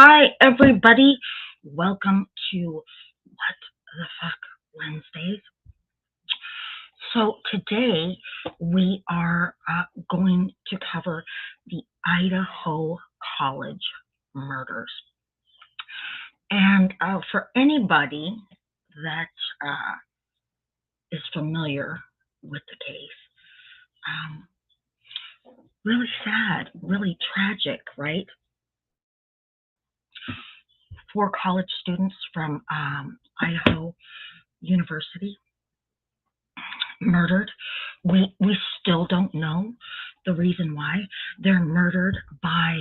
Hi, everybody. Welcome to What the Fuck Wednesdays. So, today we are going to cover the Idaho College Murders. And for anybody that is familiar with the case, um, really sad, really tragic, right? Four college students from Idaho University murdered. We still don't know the reason why. They're murdered by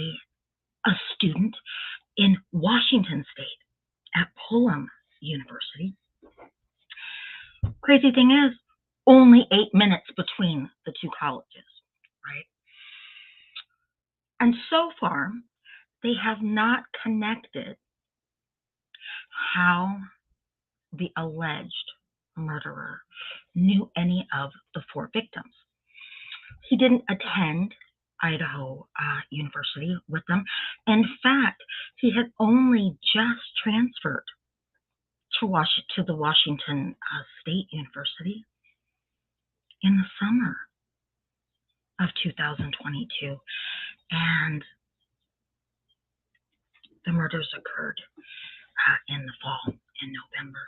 a student in Washington State at Pullman University. Crazy thing is, only 8 minutes between the two colleges, right? And so far, they have not connected how the alleged murderer knew any of the four victims. He didn't attend Idaho University with them. In fact, he had only just transferred to the Washington State University in the summer of 2022, and the murders occurred in the fall, in November.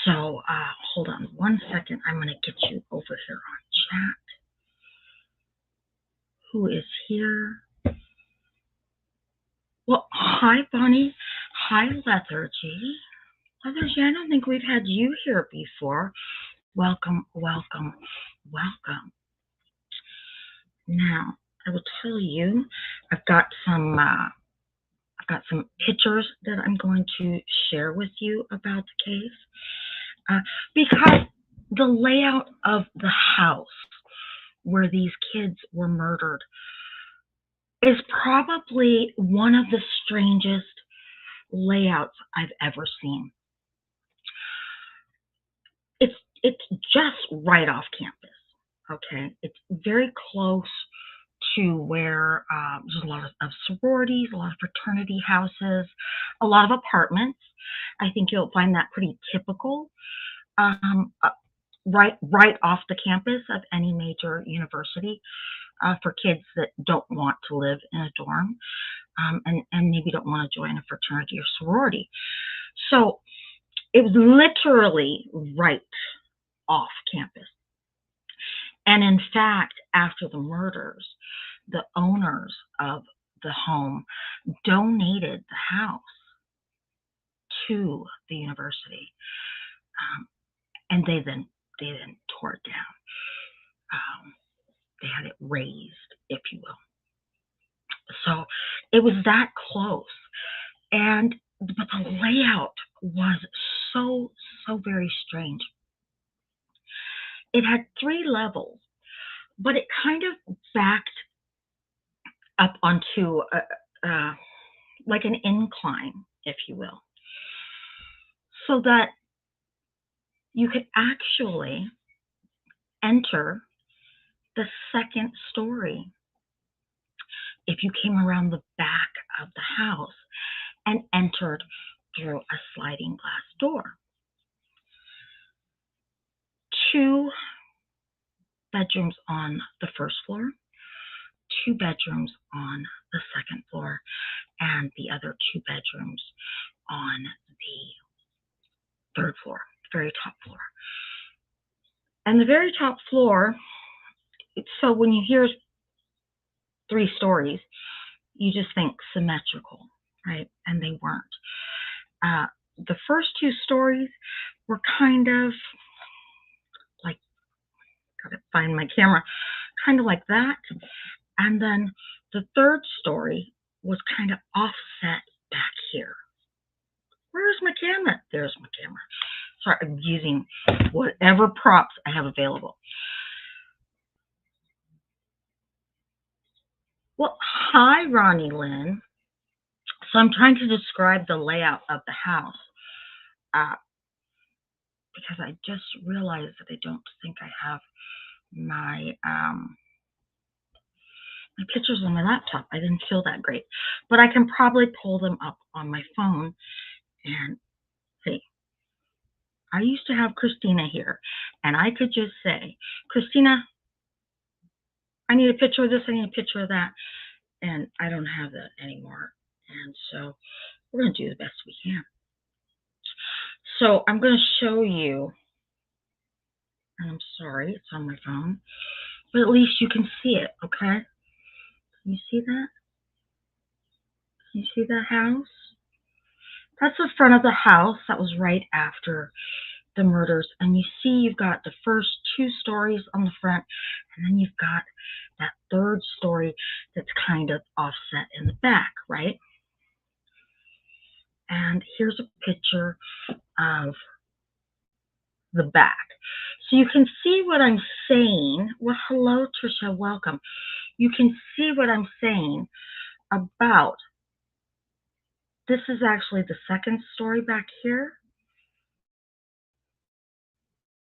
So hold on one second. I'm going to get you over here on chat. Who is here? Well, hi, Bonnie. Hi, Lethargy. Lethargy, I don't think we've had you here before. Welcome, welcome, welcome. Now, I will tell you, I've got some pictures that I'm going to share with you about the case, because the layout of the house where these kids were murdered is probably one of the strangest layouts I've ever seen. It's just right off campus. Okay, it's very close to where there's a lot of sororities, a lot of fraternity houses, a lot of apartments. I think you'll find that pretty typical, right off the campus of any major university, for kids that don't want to live in a dorm, and maybe don't want to join a fraternity or sorority. So it was literally right off campus. And in fact, after the murders, the owners of the home donated the house to the university, and they then tore it down. They had it razed, if you will. So it was that close, but the layout was so very strange. It had 3 levels, but it kind of backed up onto like an incline, if you will, so that you could actually enter the second story if you came around the back of the house and entered through a sliding glass door. 2 bedrooms on the first floor, 2 bedrooms on the second floor, and the other 2 bedrooms on the third floor, the very top floor. And the very top floor, so when you hear 3 stories, you just think symmetrical, right? And they weren't. The first 2 stories were kind of like, gotta find my camera, kind of like that. And then the third story was kind of offset back here. Where's my camera? There's my camera. Sorry, I'm using whatever props I have available. Well, hi, Ronnie Lynn. So I'm trying to describe the layout of the house, because I just realized that I don't think I have my My pictures on my laptop, I didn't feel that great. But I can probably pull them up on my phone and see. I used to have Christina here, and I could just say, Christina, I need a picture of this, I need a picture of that. And I don't have that anymore. And so we're going to do the best we can. So I'm going to show you, and I'm sorry, it's on my phone, but at least you can see it, okay? Can you see that? Can you see that house? That's the front of the house. That was right after the murders. And you see you've got the first 2 stories on the front, and then you've got that 3rd story that's kind of offset in the back, right? And here's a picture of the back. So you can see what I'm saying. Well, hello, Trisha, welcome. You can see what I'm saying about, this is actually the 2nd story back here.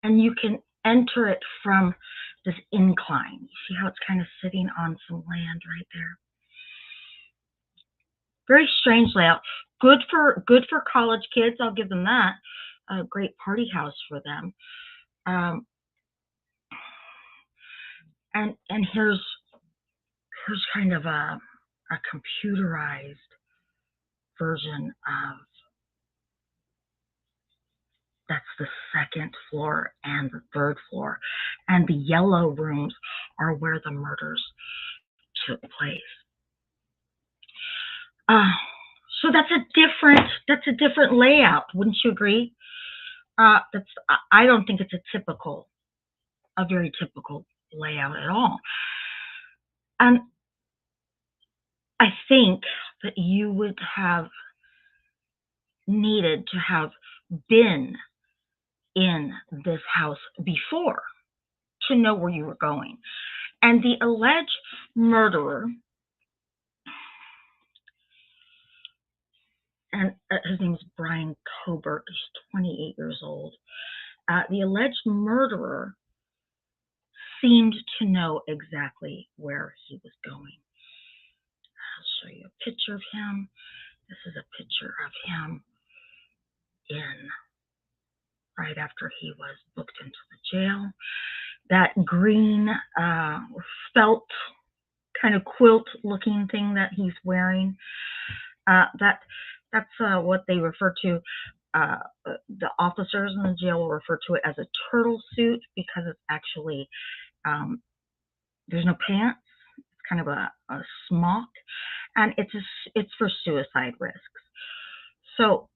And you can enter it from this incline. You see how it's kind of sitting on some land right there? Very strange layout. Good for college kids. I'll give them that. A great party house for them. And here's kind of a computerized version of, that's the 2nd floor and the 3rd floor. And the yellow rooms are where the murders took place. So that's a different layout, wouldn't you agree? I don't think it's a very typical layout at all. And I think that you would have needed to have been in this house before to know where you were going. And the alleged murderer, and his name is Brian Cobert, he's 28 years old. The alleged murderer seemed to know exactly where he was going. I'll show you a picture of him. This is a picture of him right after he was booked into the jail. That green felt kind of quilt looking thing that he's wearing, that's what they refer to, the officers in the jail will refer to it as a turtle suit, because it's actually, there's no pants. It's kind of a smock, and it's for suicide risks. So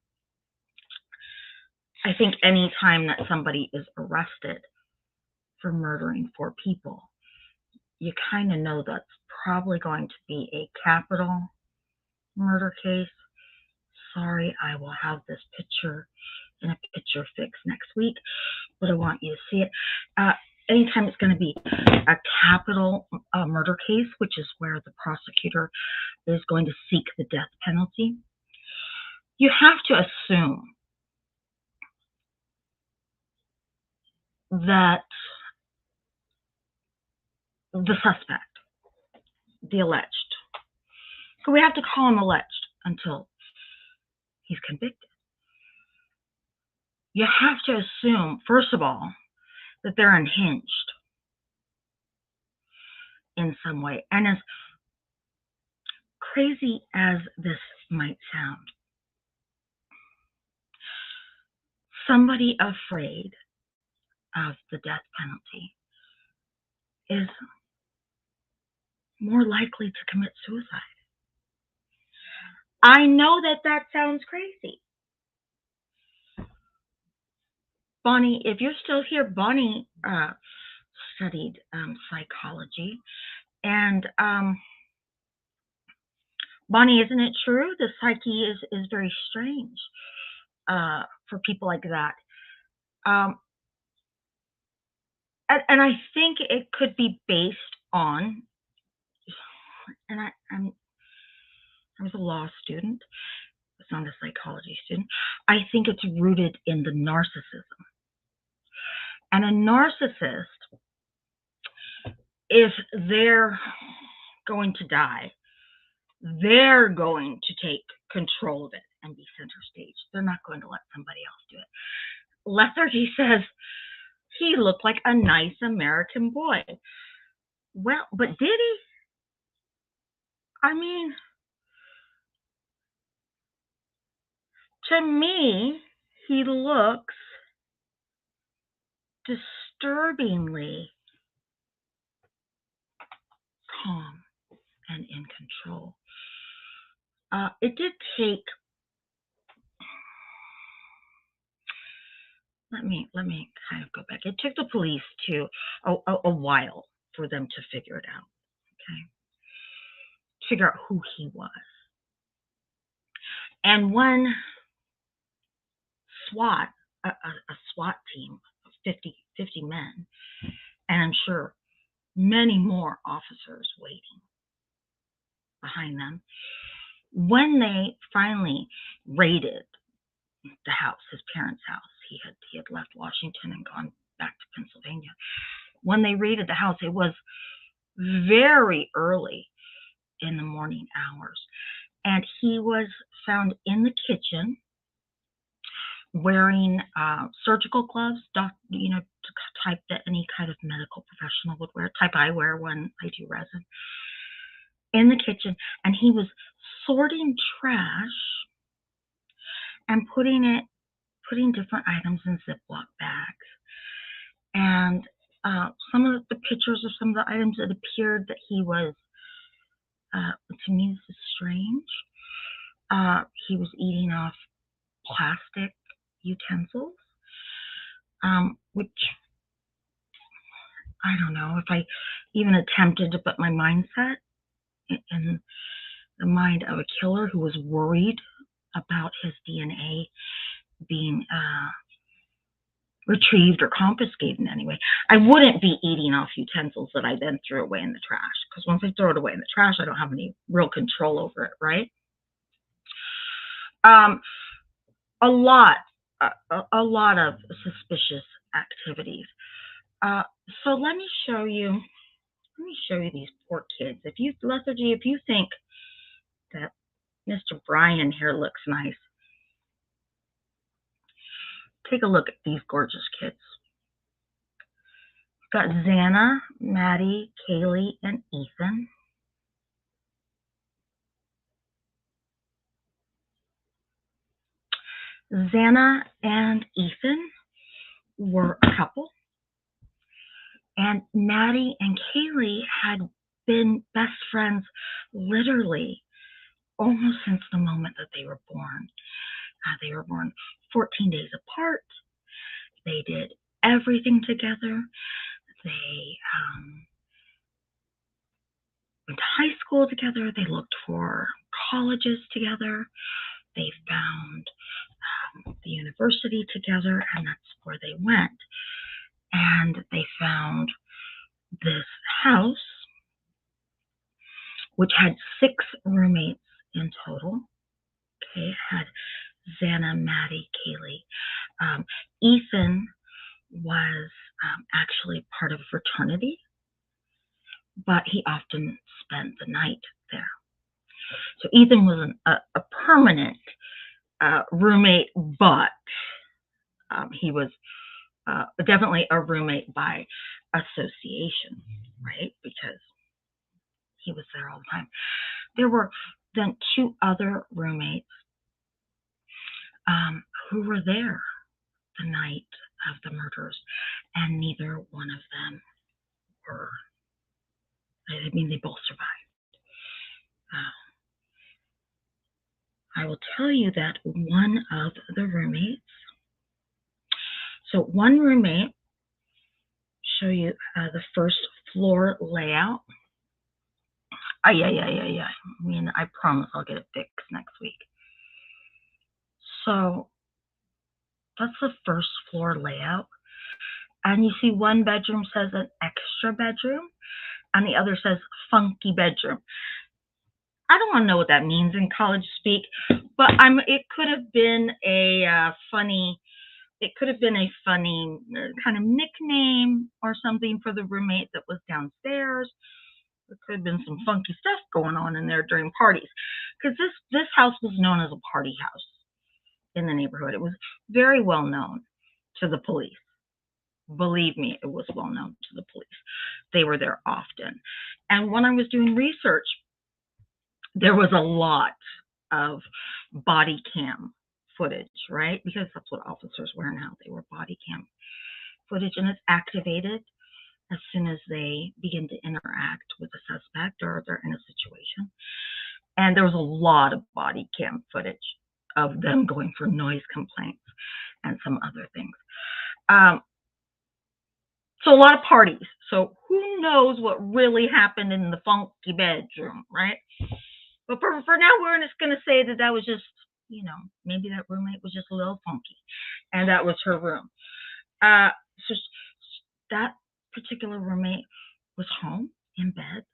I think any time that somebody is arrested for murdering 4 people, you kind of know that's probably going to be a capital murder case. Sorry, I will have this picture in a picture fix next week, but I want you to see it. Anytime it's going to be a capital murder case, which is where the prosecutor is going to seek the death penalty, you have to assume that the suspect, the alleged, so we have to call him alleged until he's convicted. You have to assume, first of all, that they're unhinged in some way. And as crazy as this might sound, somebody afraid of the death penalty is more likely to commit suicide. I know that sounds crazy. Bonnie, if you're still here, Bonnie studied psychology. And Bonnie, isn't it true? The psyche is very strange for people like that. And I think it could be based on, and I was a law student, I was not a psychology student. I think it's rooted in the narcissism. And a narcissist, if they're going to die, they're going to take control of it and be center stage. They're not going to let somebody else do it. Lethargy says he looked like a nice American boy. Well, but did he? I mean, to me, he looks disturbingly calm and in control. It did take, let me kind of go back. It took the police a while for them to figure it out, okay? Figure out who he was. And when SWAT, a SWAT team of 50 men, and I'm sure many more officers waiting behind them, when they finally raided the house, his parents' house, he had left Washington and gone back to Pennsylvania. When they raided the house, it was very early in the morning hours, and he was found in the kitchen wearing surgical gloves, type that any kind of medical professional would wear, type I wear when I do resin, in the kitchen, and he was sorting trash and putting different items in Ziploc bags. And some of the pictures of some of the items, it appeared that he was, to me this is strange, he was eating off plastic utensils, which I don't know if I even attempted to put my mindset in the mind of a killer who was worried about his DNA being retrieved or confiscated in any way. I wouldn't be eating off utensils that I then threw away in the trash, because once I throw it away in the trash, I don't have any real control over it, right? A lot of suspicious activities. So let me show you these poor kids. If you think that Mr. Brian here looks nice, take a look at these gorgeous kids. We've got Xana, Maddie, Kaylee, and Ethan. Xana and Ethan were a couple, and Maddie and Kaylee had been best friends literally almost since the moment that they were born. They were born 14 days apart. They did everything together. They went to high school together. They looked for colleges together. They found the university together, and that's where they went. And they found this house, which had 6 roommates in total. Okay, it had Xana, Maddie, Kaylee. Ethan was actually part of a fraternity, but he often spent the night there. So Ethan was a permanent roommate, but he was definitely a roommate by association, right? Because he was there all the time. There were then 2 other roommates who were there the night of the murders, and neither one of them were, I mean, they both survived. I will tell you that one of the roommates, so one roommate, show you the first floor layout. Yeah. I mean, I promise I'll get it fixed next week. So that's the first floor layout. And you see one bedroom says an extra bedroom, and the other says funky bedroom. I don't want to know what that means in college speak, but it could have been a funny kind of nickname or something for the roommate that was downstairs. There could have been some funky stuff going on in there during parties, because this house was known as a party house in the neighborhood. It was very well known to the police. Believe me, it was well known to the police. They were there often. And when I was doing research, there was a lot of body cam footage, right? Because that's what officers wear now. They wear body cam footage, and it's activated as soon as they begin to interact with a suspect or they're in a situation. And there was a lot of body cam footage of them going for noise complaints and some other things. So a lot of parties. So who knows what really happened in the funky bedroom, right? But for now, we're just going to say that was just, maybe that roommate was just a little funky, and that was her room. So that particular roommate was home in bed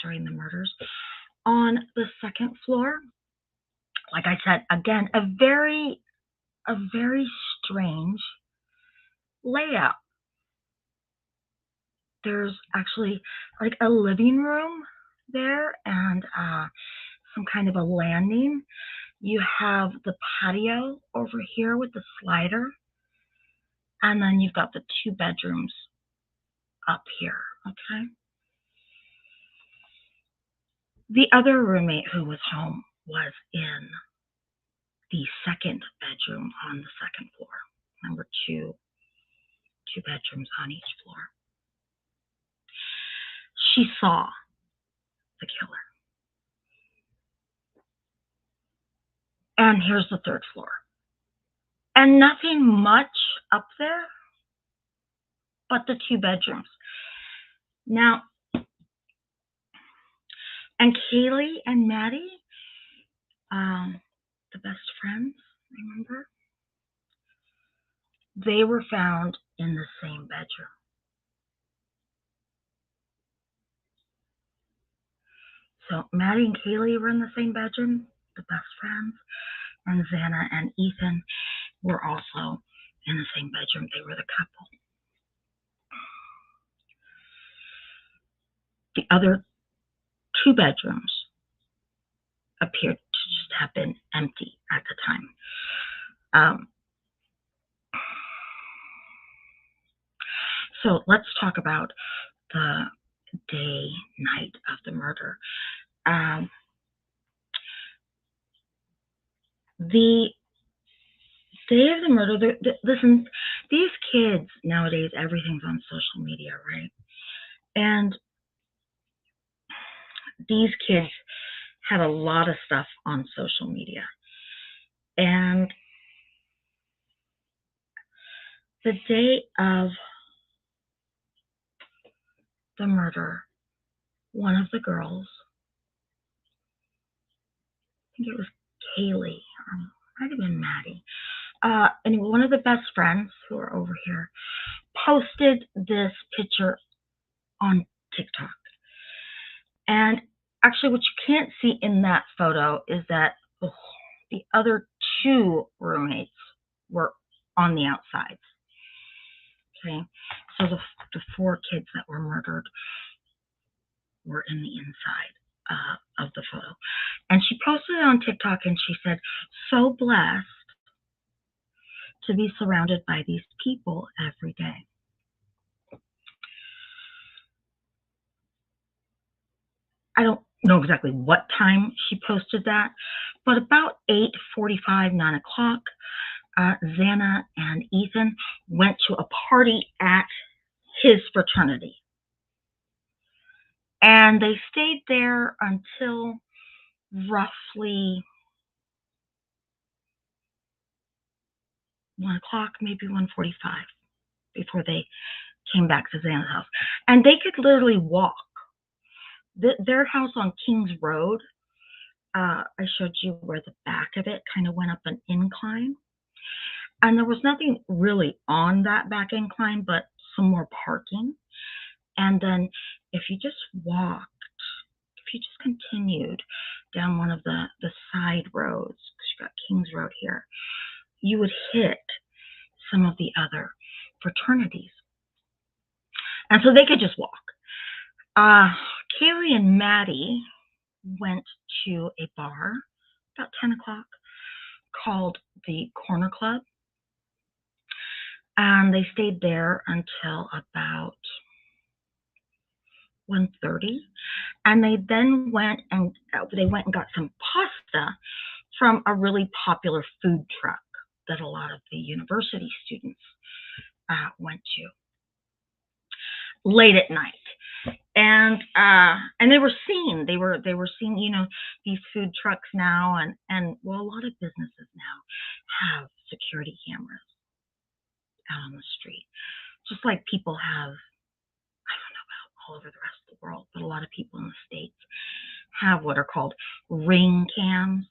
during the murders on the second floor. Like I said, again, a very strange layout. There's actually like a living room there and some kind of a landing. You have the patio over here with the slider, and then you've got the 2 bedrooms up here, okay? The other roommate who was home was in the second bedroom on the second floor. Number 2 bedrooms on each floor. She saw the killer. And here's the third floor. And nothing much up there but the 2 bedrooms. Now, and Kaylee and Maddie, the best friends, remember? They were found in the same bedroom. So Maddie and Kaylee were in the same bedroom, the best friends, and Xana and Ethan were also in the same bedroom. They were the couple. The other 2 bedrooms appeared to just have been empty at the time. So let's talk about the night of the murder. The day of the murder, listen, these kids nowadays, everything's on social media, right? And these kids had a lot of stuff on social media. And the day of the murder, one of the girls, I think it was Kaylee, or might have been Maddie, and one of the best friends who are over here, posted this picture on TikTok. And actually, what you can't see in that photo is that the other 2 roommates were on the outsides. Okay, so the 4 kids that were murdered were in the inside of the photo. And she posted it on TikTok, and she said, "So blessed to be surrounded by these people every day." I don't know exactly what time she posted that, but about 8:45, 9 o'clock, Xana and Ethan went to a party at his fraternity. And they stayed there until roughly 1 o'clock, maybe 1:45, before they came back to Xana's house. And they could literally walk. Their house on Kings Road, I showed you where the back of it kind of went up an incline. And there was nothing really on that back incline, but some more parking. And then if you just walked, if you just continued down one of the side roads, because you've got Kings Road here, you would hit some of the other fraternities. And so they could just walk. Kaylee and Maddie went to a bar about 10 o'clock called the Corner Club, and they stayed there until about 1:30, and they then went and got some pasta from a really popular food truck that a lot of the university students went to late at night. And they were seen. They were seen. These food trucks now, and well, a lot of businesses now have security cameras out on the street, just like people have. I don't know about all over the rest of the world, but a lot of people in the States have what are called ring cams,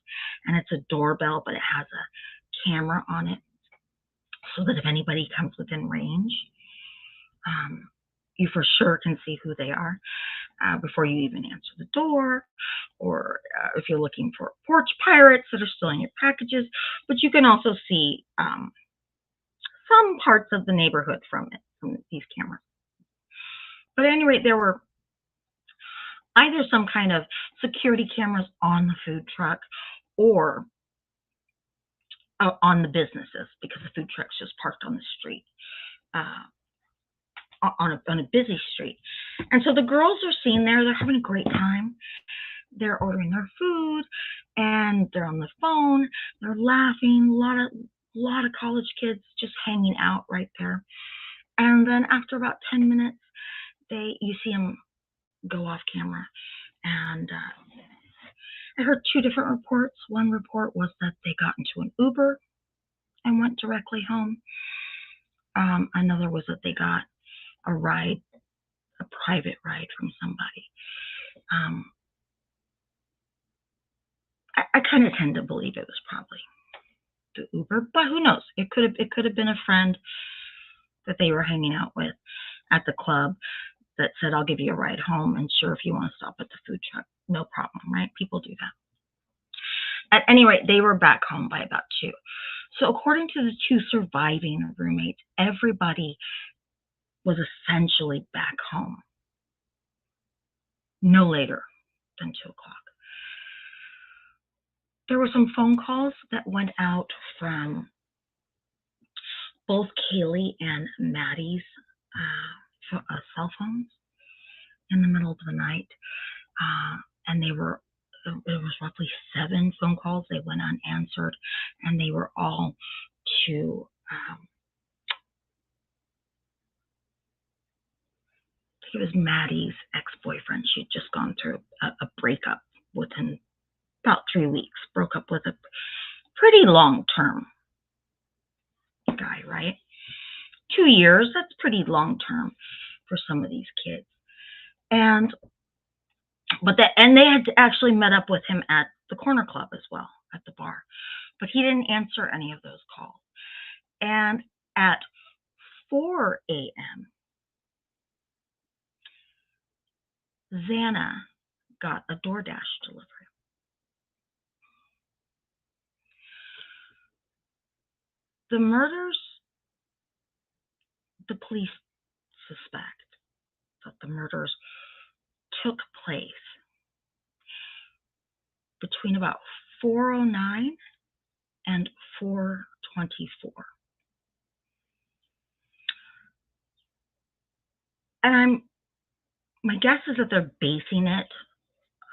and it's a doorbell, but it has a camera on it, so that if anybody comes within range, you for sure can see who they are before you even answer the door, or if you're looking for porch pirates that are stealing your packages. But you can also see some parts of the neighborhood from these cameras. But at any rate, there were either some kind of security cameras on the food truck or on the businesses, because the food truck's just parked on the street, on a busy street. And so the girls are seen there. They're having a great time. They're ordering their food, and they're on the phone. They're laughing. A lot of college kids just hanging out right there. And then after about 10 minutes, you see them go off camera. And I heard two different reports. One report was that they got into an Uber and went directly home. Another was that they got a private ride from somebody. I kind of tend to believe it was probably the Uber, but who knows? It could have been a friend that they were hanging out with at the club that said, "I'll give you a ride home, and sure, if you want to stop at the food truck, no problem," right? People do that. At any rate, they were back home by about 2. So according to the 2 surviving roommates, everybody was essentially back home no later than 2 o'clock. There were some phone calls that went out from both Kaylee and Maddie's cell phones in the middle of the night, and it was roughly 7 phone calls. They went unanswered, and they were all to I think it was Maddie's ex-boyfriend. She'd just gone through a breakup within about 3 weeks. Broke up with a pretty long-term guy, right? 2 years, that's pretty long-term for some of these kids. And they had actually met up with him at the Corner Club as well, at the bar. But he didn't answer any of those calls. And at 4 a.m., Xana got a DoorDash delivery. The murders, the police suspect that the murders took place between about 4:09 and 4:24. And my guess is that they're basing it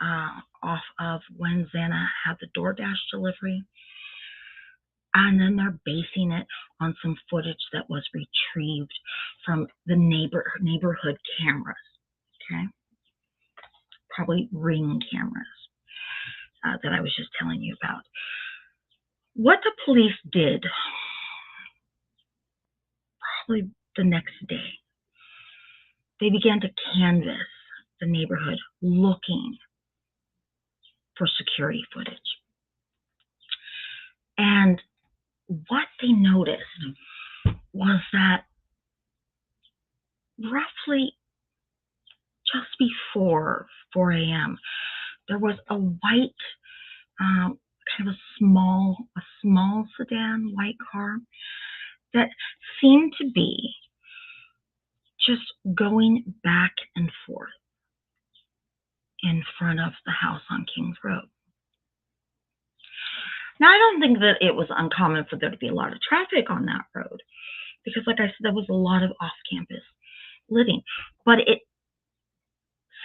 off of when Xana had the DoorDash delivery, and then they're basing it on some footage that was retrieved from the neighborhood cameras. Okay, probably ring cameras that I was just telling you about. What the police did probably the next day, they began to canvass the neighborhood looking for security footage. And what they noticed was that roughly just before 4 a.m., there was a white, kind of a small sedan, white car that seemed to be just going back and forth in front of the house on Kings Road. Now, I don't think that it was uncommon for there to be a lot of traffic on that road because, like I said, there was a lot of off-campus living. But it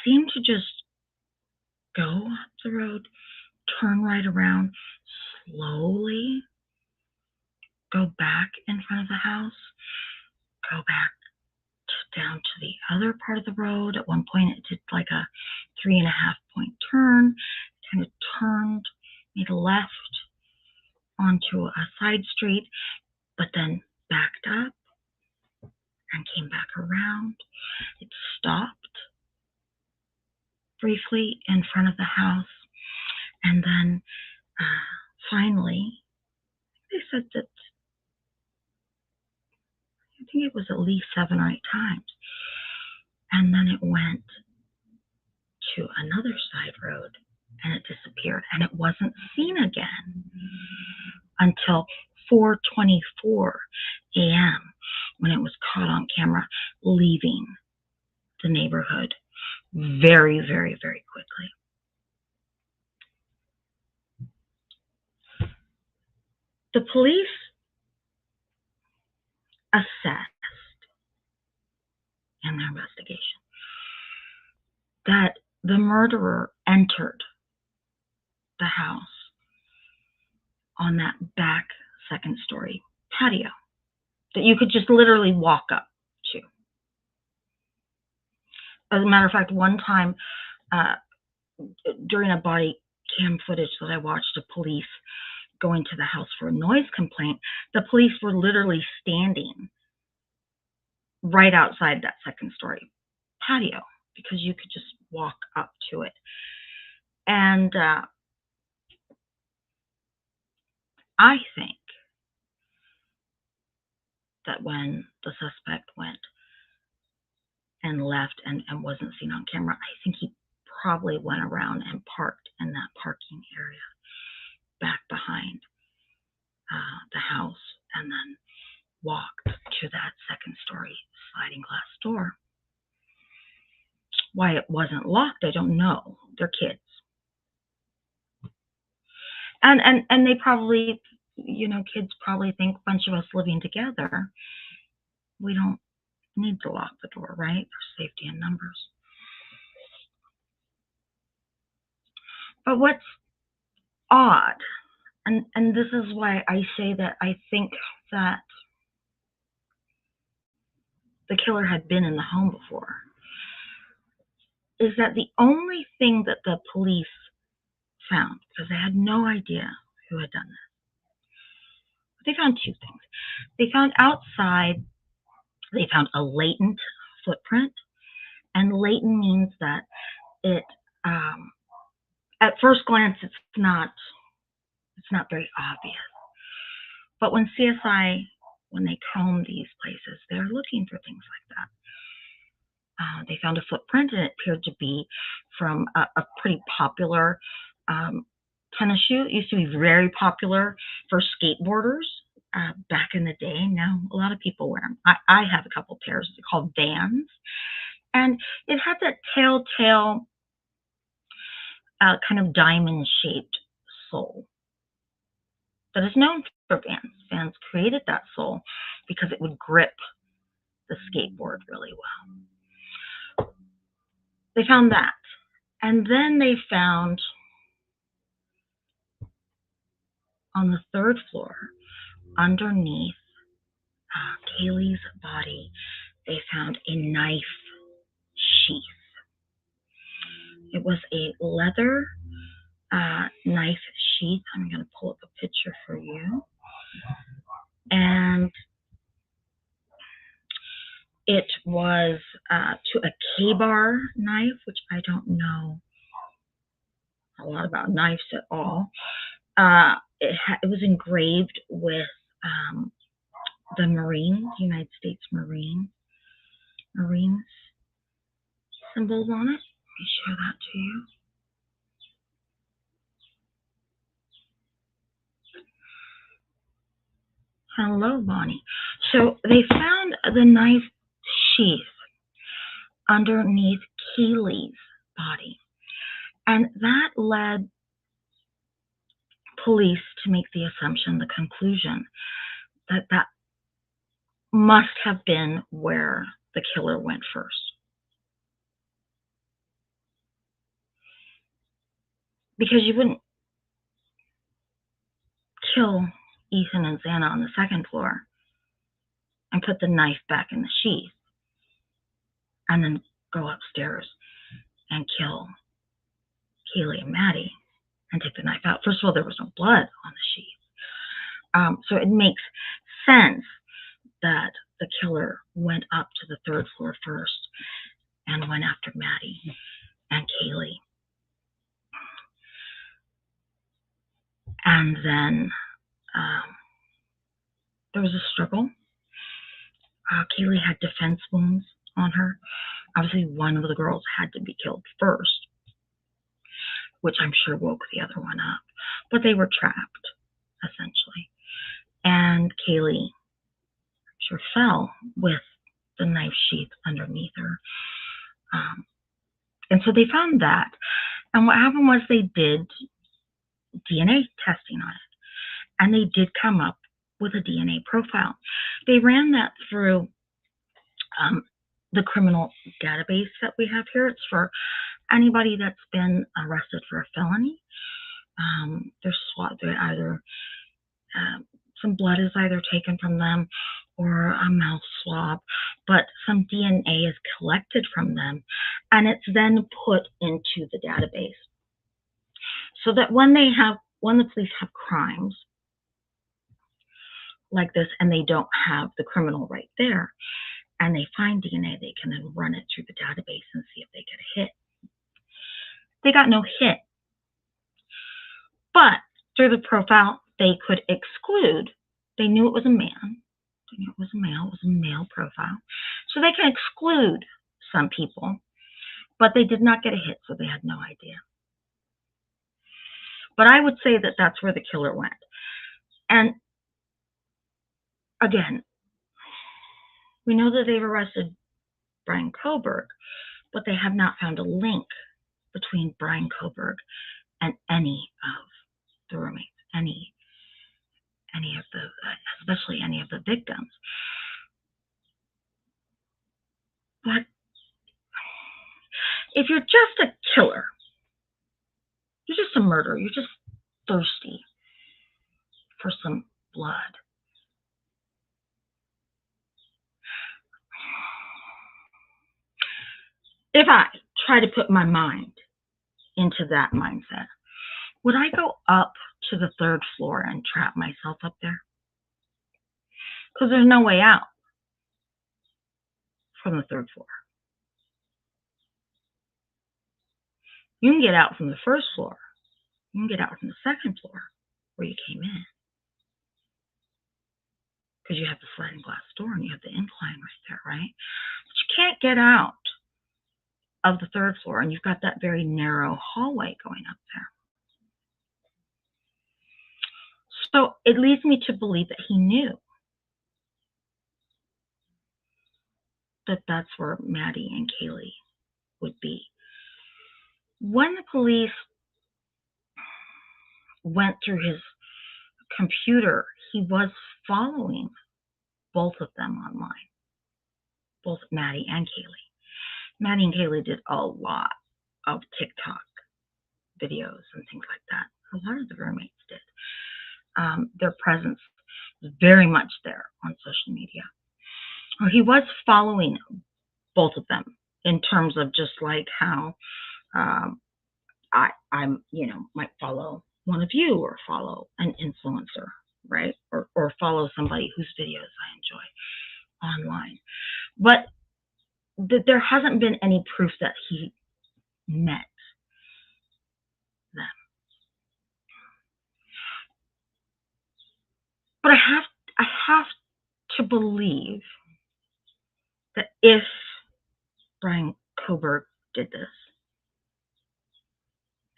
seemed to just go up the road, turn right around, slowly go back in front of the house, go back down to the other part of the road. At one point, it did like a 3.5-point turn, kind of turned, made a left onto a side street, but then backed up and came back around. It stopped briefly in front of the house, and then finally, they said that I think it was at least 7 or 8 times. And then it went to another side road and it disappeared. And it wasn't seen again until 4:24 a.m. when it was caught on camera leaving the neighborhood very, very, very quickly. The police assessed in their investigation that the murderer entered the house on that back second-story patio that you could just literally walk up to. As a matter of fact, one time during a body cam footage that I watched of police going to the house for a noise complaint, the police were literally standing right outside that second-story patio because you could just walk up to it. And I think that when the suspect went and left and wasn't seen on camera, I think he probably went around and parked in that parking area back behind the house and then walked to that second-story sliding glass door. Why it wasn't locked, I don't know. They're kids. And they probably, kids probably think a bunch of us living together, we don't need to lock the door, right? For safety in numbers. But what's odd, and this is why I say that I think that the killer had been in the home before, is that the only thing that the police found, because they had no idea who had done this, they found 2 things. They found outside, they found a latent footprint, and latent means that it, at first glance, it's not very obvious. But when CSI, when they comb these places, they're looking for things like that. They found a footprint, and it appeared to be from a pretty popular tennis shoe. It used to be very popular for skateboarders back in the day. Now a lot of people wear them. I have a couple pairs. They're called Vans. And it had that telltale kind of diamond-shaped sole that is known for Vans. Vans created that sole because it would grip the skateboard really well. They found that. And then they found on the 3rd floor, underneath Kaylee's body, they found a knife sheath. It was a leather knife sheath. I'm going to pull up a picture for you. And it was to a K-bar knife, which I don't know a lot about knives at all. It was engraved with the Marines, United States Marines symbols on it. Let me show that to you. Hello, Bonnie. So they found the knife sheath underneath Kaylee's body. And that led police to make the assumption, the conclusion, that that must have been where the killer went first. Because you wouldn't kill Ethan and Xana on the second floor and put the knife back in the sheath and then go upstairs and kill Kaylee and Maddie and take the knife out. First of all, there was no blood on the sheath. So it makes sense that the killer went up to the third floor first and went after Maddie and Kaylee. And then there was a struggle. Kaylee had defense wounds on her. Obviously, one of the girls had to be killed first, which I'm sure woke the other one up. But they were trapped, essentially. And Kaylee, I'm sure, fell with the knife sheath underneath her. And so they found that. And what happened was they did DNA testing on it. And they did come up with a DNA profile. They ran that through the criminal database that we have here. It's for anybody that's been arrested for a felony. They're either some blood is either taken from them or a mouth swab, but some DNA is collected from them, and it's then put into the database so that when the police have crimes like this and they don't have the criminal right there, and they find DNA, they can then run it through the database and see if they get a hit. They got no hit. But through the profile, they could exclude. They knew it was a man. They knew it was a male. It was a male profile. So they can exclude some people, but they did not get a hit, so they had no idea. But I would say that that's where the killer went. And again, we know that they've arrested Brian Coburg, but they have not found a link between Brian Coburg and any of the roommates, any of the, especially any of the victims. But if you're just a killer, you're just a murderer, you're just thirsty for some blood. If I try to put my mind into that mindset, would I go up to the third floor and trap myself up there? Because there's no way out from the third floor. You can get out from the first floor. You can get out from the second floor where you came in. Because you have the sliding glass door and you have the incline right there, right? But you can't get out of the third floor, and you've got that very narrow hallway going up there. So it leads me to believe that he knew that that's where Maddie and Kaylee would be. When the police went through his computer, he was following both of them online, both Maddie and Kaylee. Maddie and Kaylee did a lot of TikTok videos and things like that. A lot of the roommates did. Their presence was very much there on social media. He was following both of them in terms of just like how I'm, might follow one of you or follow an influencer, right? Or follow somebody whose videos I enjoy online. But there hasn't been any proof that he met them. But I have to believe that if Brian Coburg did this,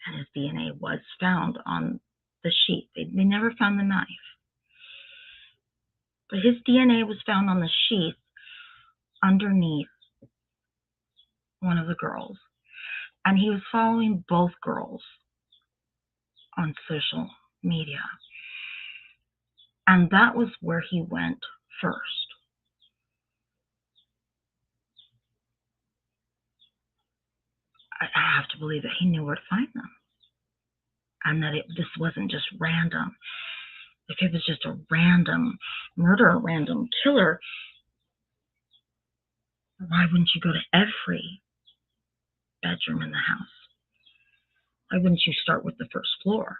and his DNA was found on the sheet, they never found the knife, but his DNA was found on the sheath underneath one of the girls. And he was following both girls on social media. And that was where he went first. I have to believe that he knew where to find them. And that this wasn't just random. If it was just a random murderer, a random killer, why wouldn't you go to every bedroom in the house? Why wouldn't you start with the first floor?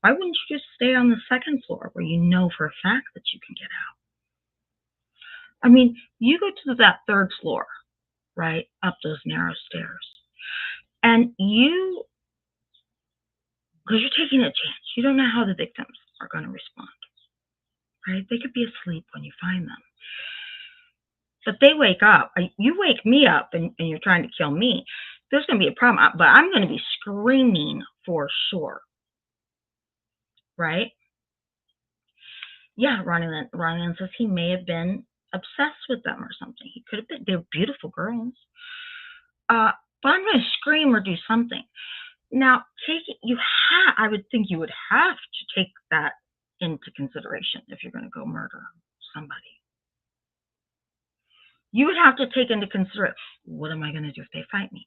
Why wouldn't you just stay on the second floor where you know for a fact that you can get out? I mean, you go to that third floor, right, up those narrow stairs, and because you're taking a chance, you don't know how the victims are going to respond, right? They could be asleep when you find them. But they wake up, you wake me up and you're trying to kill me, there's going to be a problem, but I'm going to be screaming for sure, right? Yeah, Ronnie says he may have been obsessed with them or something. He could have been. They were beautiful girls. But I'm going to scream or do something. Now, I would think you would have to take that into consideration if you're going to go murder somebody. You would have to take into consideration, what am I going to do if they fight me?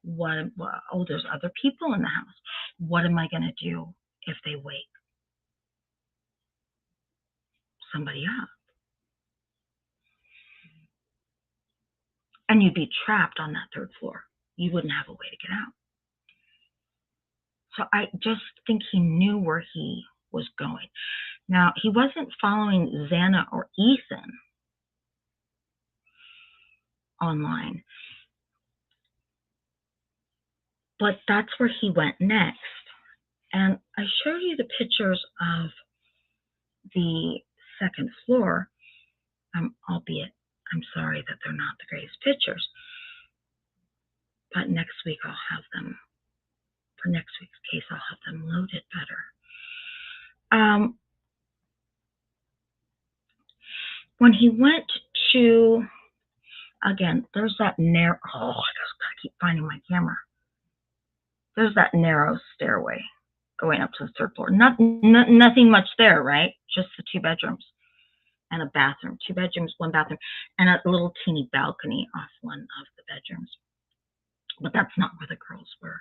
There's other people in the house. What am I going to do if they wake somebody up? And you'd be trapped on that third floor. You wouldn't have a way to get out. So I just think he knew where he was going. Now, he wasn't following Xana or Ethan online, but that's where he went next. And I showed you the pictures of the second floor, albeit I'm sorry that they're not the greatest pictures, but next week I'll have them, for next week's case, I'll have them loaded better. When he went to, again, there's that narrow, I just gotta keep finding my camera. There's that narrow stairway going up to the third floor. Nothing much there, right? Just the 2 bedrooms and a bathroom. 2 bedrooms, 1 bathroom, and a little teeny balcony off one of the bedrooms. But that's not where the girls were.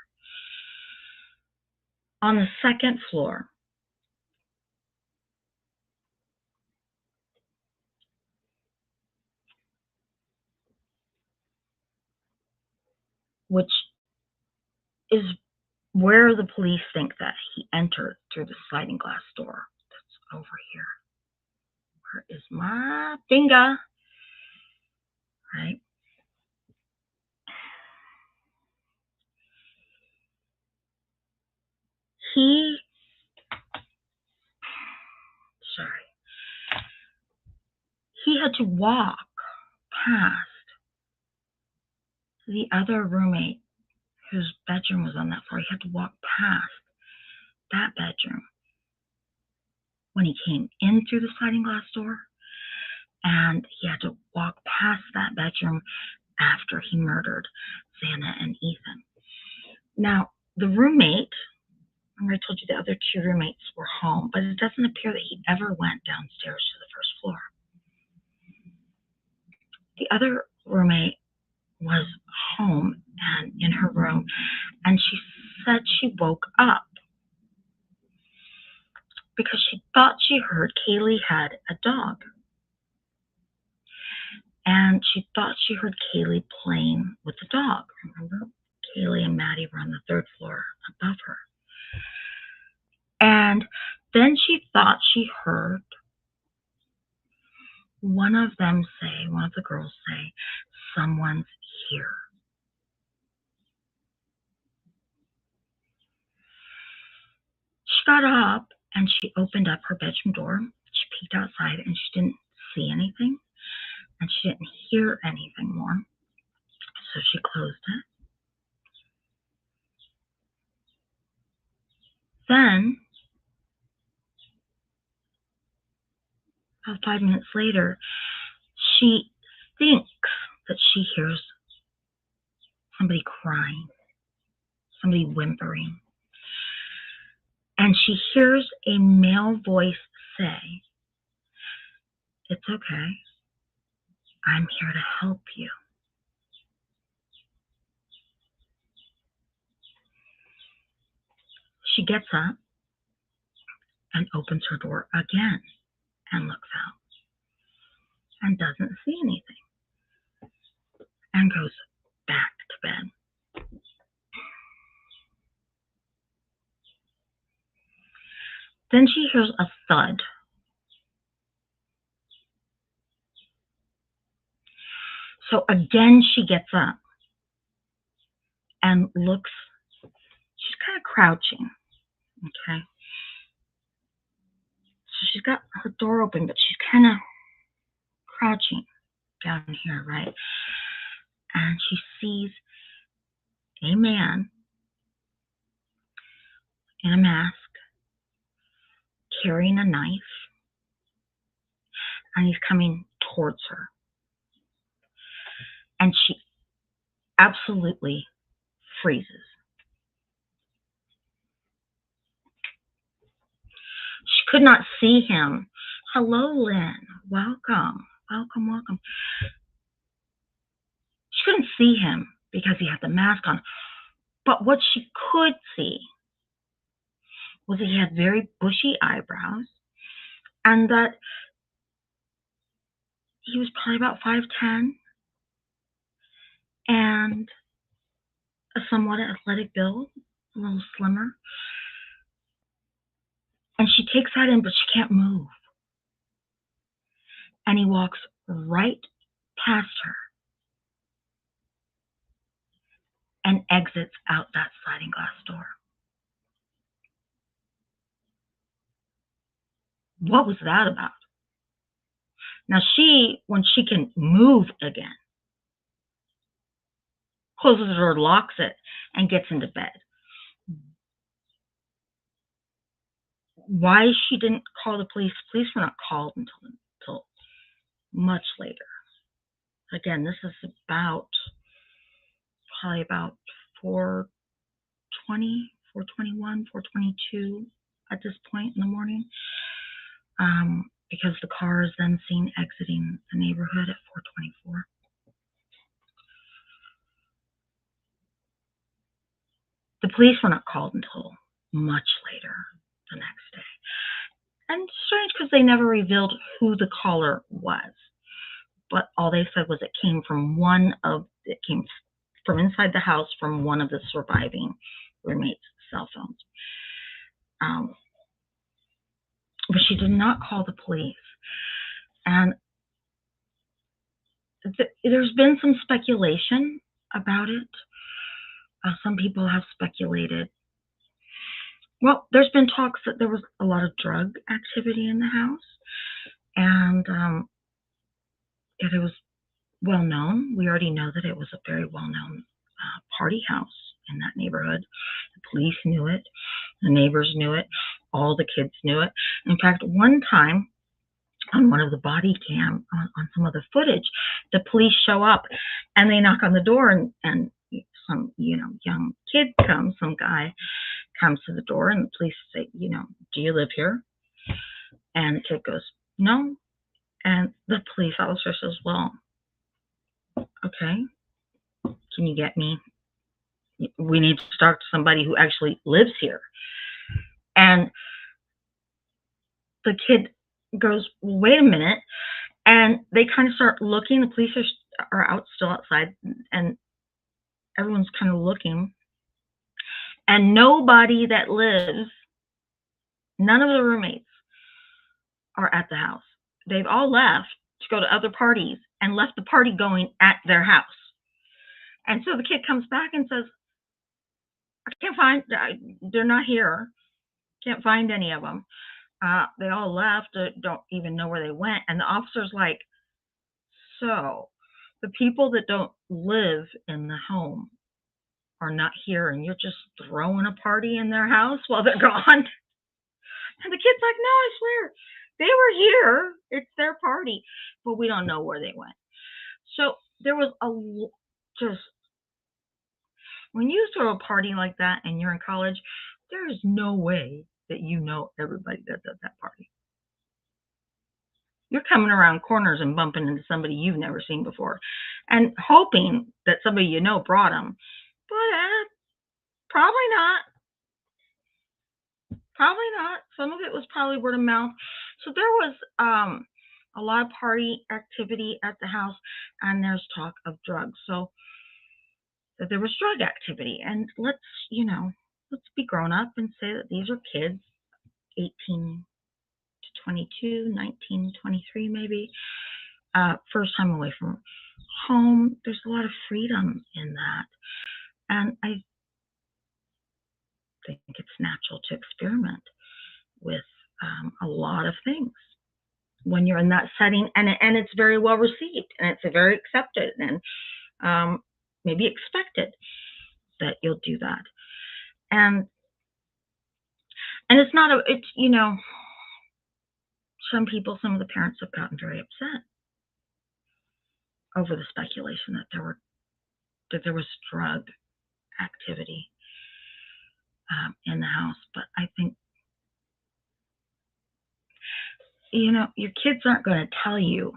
On the second floor, which is where the police think that he entered through the sliding glass door that's over here. Where is my finger? Right? He had to walk past the other roommate whose bedroom was on that floor. He had to walk past that bedroom when he came in through the sliding glass door, and he had to walk past that bedroom after he murdered Xana and Ethan. Now, the roommate, I told you the other 2 roommates were home, but it doesn't appear that he ever went downstairs to the first floor. The other roommate was home and in her room, and she said she woke up because she thought she heard Kaylee had a dog. And she thought she heard Kaylee playing with the dog. Remember? Kaylee and Maddie were on the 3rd floor above her. And then she thought she heard one of the girls say, someone's here. She got up and she opened up her bedroom door. She peeked outside and she didn't see anything. And she didn't hear anything more. So she closed it. Then, about 5 minutes later, she thinks that she hears somebody crying. somebody whimpering. And she hears a male voice say, "It's okay. I'm here to help you." She gets up and opens her door again and looks out and doesn't see anything and goes back to bed. Then she hears a thud. So again, she gets up and looks. She's kind of crouching, okay? So she's got her door open, but she's kind of crouching down here, right? And she sees a man in a mask carrying a knife, and he's coming towards her. And she absolutely freezes. She could not see him. "Hello, Lynn. Welcome. Welcome, welcome." She couldn't see him because he had the mask on. But what she could see was that he had very bushy eyebrows and that he was probably about 5'10" and a somewhat athletic build, a little slimmer. And she takes that in, but she can't move. And he walks right past her and exits out that sliding glass door. What was that about? Now she, when she can move again, closes the door, locks it, and gets into bed. Why she didn't call the police? Police were not called until much later. Again, this is probably about 4:20, 4:21, 4:22 at this point in the morning, because the car is then seen exiting the neighborhood at 4:24. The police were not called until much later the next day. And strange because they never revealed who the caller was. But all they said was it came from inside the house from one of the surviving roommates' cell phones. But she did not call the police. And there's been some speculation about it. Some people have speculated. Well, there's been talks that there was a lot of drug activity in the house, and it was well known. We already know that it was a very well-known party house in that neighborhood. The police knew it. The neighbors knew it. All the kids knew it. In fact, one time on one of the body cam, on some of the footage, the police show up and they knock on the door, and some young kid comes, some guy comes to the door, and the police say, "Do you live here?" And the kid goes, "No." And the police officer says, "Well, okay, can you get me? We need to talk to somebody who actually lives here." And the kid goes, "Wait a minute." And they kind of start looking. The police are still outside, and everyone's kind of looking. And nobody that lives, none of the roommates are at the house. They've all left to go to other parties and left the party going at their house. And so the kid comes back and says, "I can't find, they're not here. Can't find any of them. They all left. Don't even know where they went." And the officer's like, "So the people that don't live in the home are not here, and you're just throwing a party in their house while they're gone?" And the kid's like, "No, I swear, they were here. It's their party, but we don't know where they went." So there was just When you throw a party like that and you're in college, there is no way that you know everybody that's at that party. You're coming around corners and bumping into somebody you've never seen before and hoping that somebody you know brought them. But probably not. Probably not. Some of it was probably word of mouth. So there was a lot of party activity at the house, and there's talk of drugs. So there was drug activity, and let's be grown up and say that these are kids, 18 to 22, 19, 23 maybe, first time away from home. There's a lot of freedom in that, and I think it's natural to experiment with a lot of things when you're in that setting, and it's very well received, and it's very accepted, and maybe expected that you'll do that. And it's not it's some of the parents have gotten very upset over the speculation that there was drug activity in the house. But I think your kids aren't going to tell you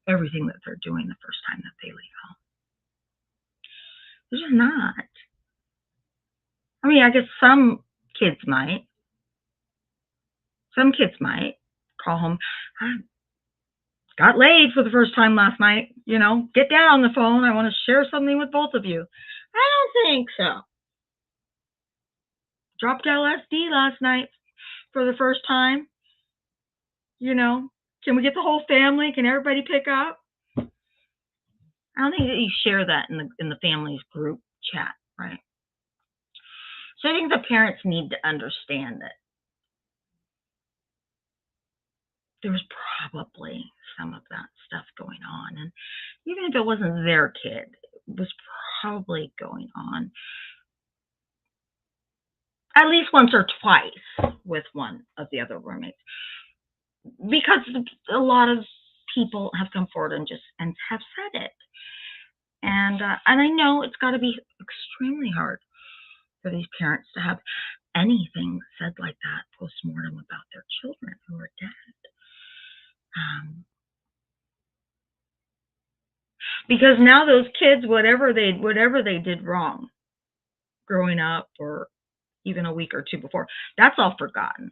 everything that they're doing the first time that they leave home. They're just not. I mean, I guess some kids might. Some kids might call home. I got laid for the first time last night. Get down on the phone. I want to share something with both of you. I don't think so. Dropped LSD last night for the first time. Can we get the whole family? Can everybody pick up? I don't think that you share that in the family's group chat, right? So I think the parents need to understand that there was probably some of that stuff going on. And even if it wasn't their kid, it was probably going on at least once or twice with one of the other roommates. Because a lot of people have come forward and have said it. And I know it's got to be extremely hard for these parents to have anything said like that post-mortem about their children who are dead. Because now those kids, whatever they did wrong growing up or even a week or two before, that's all forgotten,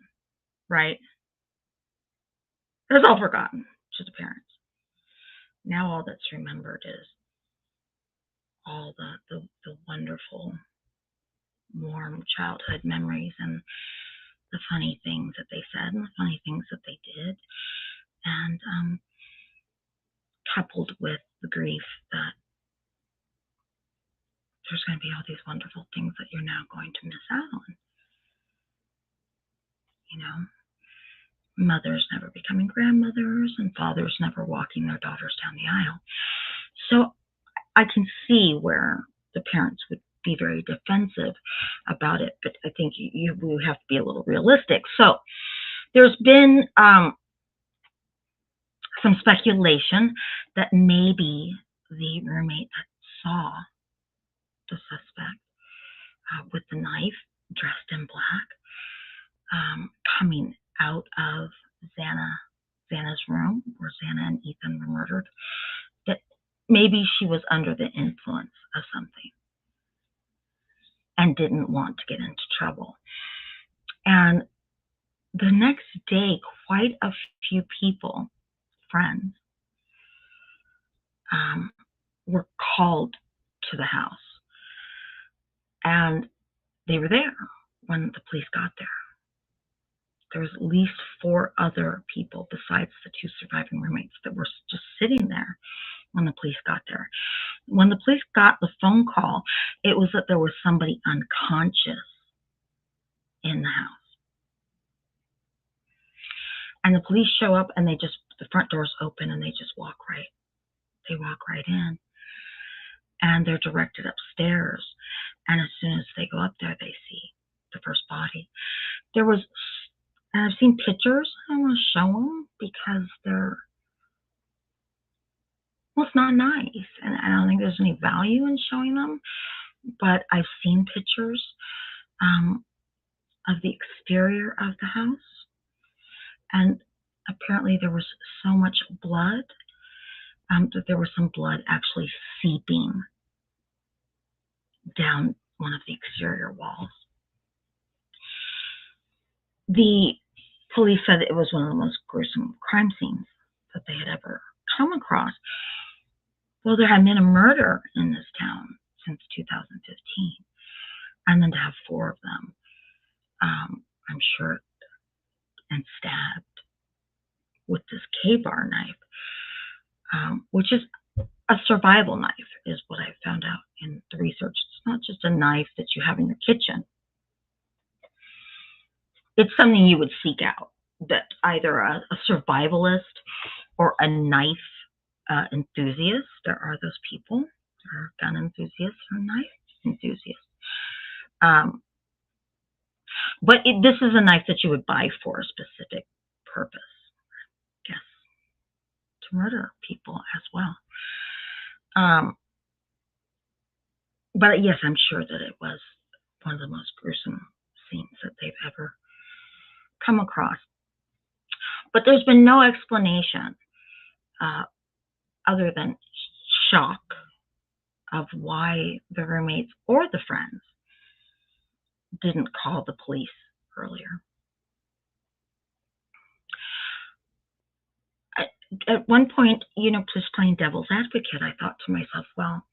right? That's all forgotten to the parents. Now all that's remembered is all the wonderful, warm childhood memories and the funny things that they said and the funny things that they did, and coupled with the grief that there's going to be all these wonderful things that you're now going to miss out on. Mothers never becoming grandmothers and fathers never walking their daughters down the aisle. So I can see where the parents would be very defensive about it, but I think you have to be a little realistic. So there's been some speculation that maybe the roommate that saw the suspect with the knife, dressed in black, coming out of Xana's room where Xana and Ethan were murdered, that maybe she was under the influence of something and didn't want to get into trouble. And the next day, quite a few people, friends, were called to the house. And they were there when the police got there. There was at least 4 other people besides the 2 surviving roommates that were just sitting there when the police got there. When the police got the phone call, it was that there was somebody unconscious in the house. And the police show up and the front doors open and they walk right in. And they're directed upstairs. And as soon as they go up there, they see the first body. And I've seen pictures. I don't want to show them because it's not nice. And I don't think there's any value in showing them. but I've seen pictures of the exterior of the house, and apparently there was so much blood that there was some blood actually seeping down one of the exterior walls. The police said it was one of the most gruesome crime scenes that they had ever come across. Well, there had been a murder in this town since 2015, and then to have 4 of them, I'm sure, and stabbed with this K-bar knife, which is a survival knife, is what I found out in the research. It's not just a knife that you have in your kitchen. It's something you would seek out, that either a survivalist or a knife enthusiast. There are those people. There are gun enthusiasts or knife enthusiasts. But this is a knife that you would buy for a specific purpose, I guess, to murder people as well. But yes, I'm sure that it was one of the most gruesome scenes that they've ever come across. But there's been no explanation other than shock of why the roommates or the friends didn't call the police earlier. At one point, just playing devil's advocate, I thought to myself, well,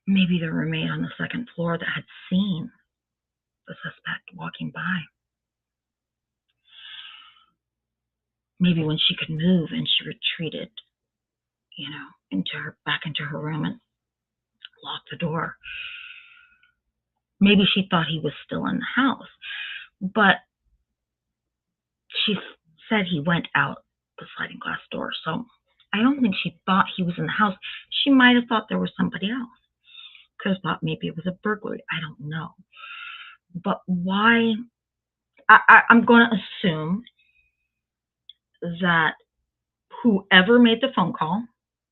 maybe the roommate on the second floor that had seen the suspect walking by, maybe when she could move and she retreated, back into her room and locked the door, maybe she thought he was still in the house. But she said he went out the sliding glass door, so I don't think she thought he was in the house. She might have thought there was somebody else. Could have thought maybe it was a burglary. I don't know. But why? I'm going to assume that whoever made the phone call,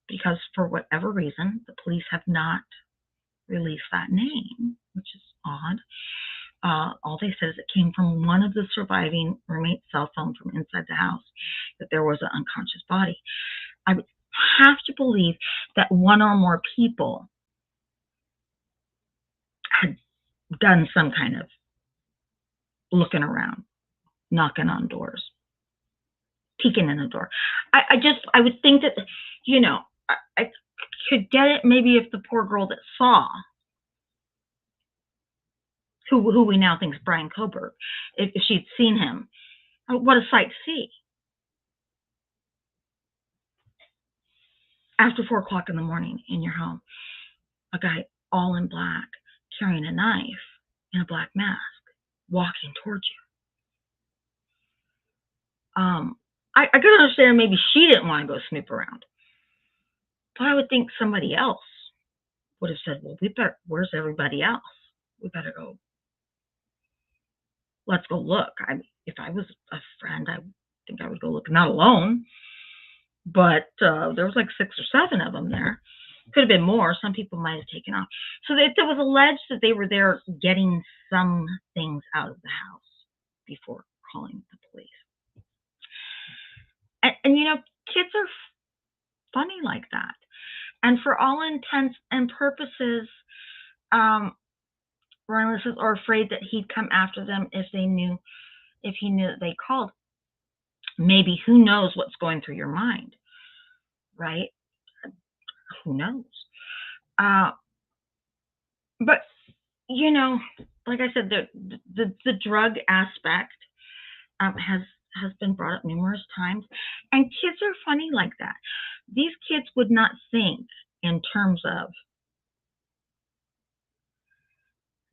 because for whatever reason, the police have not released that name, which is odd. All they said is it came from one of the surviving roommate's cell phone from inside the house, that there was an unconscious body. I would have to believe that one or more people had done some kind of looking around, knocking on doors, peeking in the door. I would think that, I could get it maybe if the poor girl that saw, who we now think is Brian Coburg, if she'd seen him, what a sight to see. After 4 o'clock in the morning in your home, a guy all in black, carrying a knife in a black mask, walking towards you. I could understand maybe she didn't want to go snoop around, but I would think somebody else would have said, well, where's everybody else? We better go. Let's go look. If I was a friend, I think I would go look. Not alone, but there was like 6 or 7 of them there. Could have been more. Some people might have taken off. So it was alleged that they were there getting some things out of the house before calling the police. And kids are funny like that. And for all intents and purposes, Ryan are afraid that he'd come after them if he knew that they called. Maybe, who knows what's going through your mind, right? Who knows? But like I said, the drug aspect has been brought up numerous times, and kids are funny like that. These kids would not think in terms of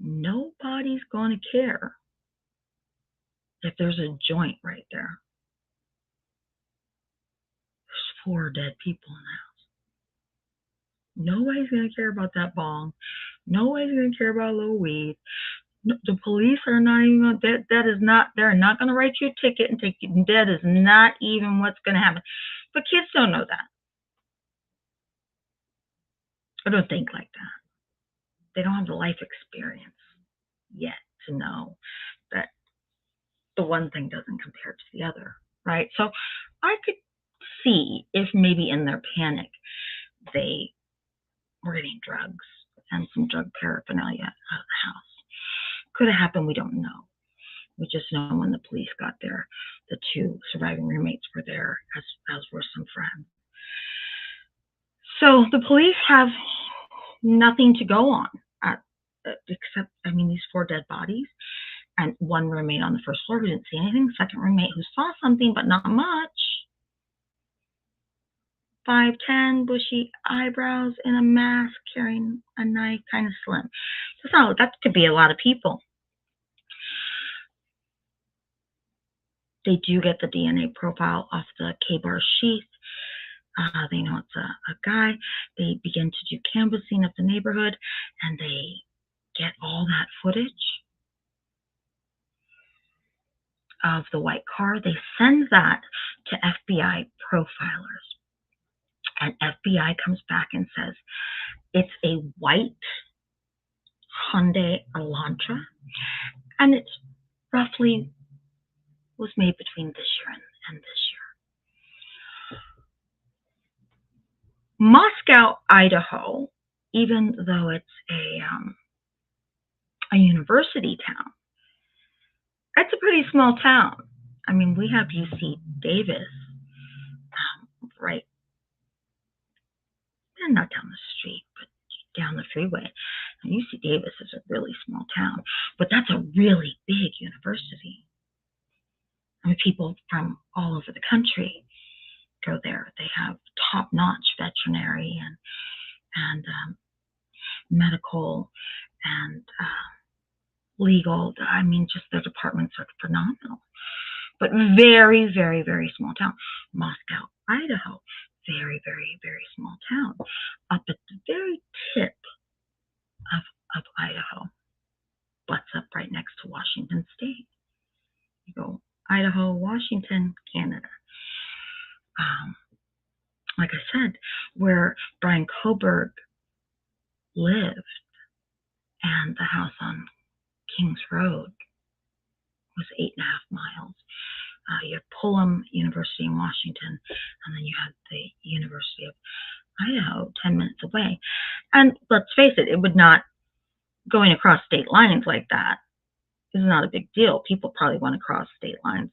nobody's going to care if there's a joint right there. There's 4 dead people in the house. Nobody's going to care about that bong. Nobody's going to care about a little weed. The police are not even going to, they're not going to write you a ticket and take you. That is not even what's going to happen. But kids don't know that. I don't think like that. They don't have the life experience yet to know that the one thing doesn't compare to the other, right? So I could see if maybe in their panic they were getting drugs and some drug paraphernalia out of the house. Could have happened, we don't know. We just know when the police got there, the two surviving roommates were there, as were some friends. So the police have nothing to go on except, these 4 dead bodies and one roommate on the first floor who didn't see anything, second roommate who saw something but not much. 5'10", bushy eyebrows, in a mask, carrying a knife, kind of slim. So that could be a lot of people. They do get the DNA profile off the K-bar sheath. They know it's a guy. They begin to do canvassing of the neighborhood, and they get all that footage of the white car. They send that to FBI profilers, and FBI comes back and says it's a white Hyundai Elantra, and it roughly was made between this year and this year. Moscow, Idaho, even though it's a university town, it's a pretty small town. We have UC Davis right, not down the street, but down the freeway. And UC Davis is a really small town, but that's a really big university. People from all over the country go there. They have top-notch veterinary and medical and legal. Just their departments are phenomenal. But very, very, very small town. Moscow, Idaho, very, very, very small town. Up at the very tip of Idaho, butts up right next to Washington State. You go Idaho, Washington, Canada. Like I said, where Brian Koberg lived, and the house on Kings Road was 8.5 miles. You had Pullman University in Washington, and then you had the University of Idaho 10 minutes away. And let's face it, going across state lines like that is not a big deal. People probably went across state lines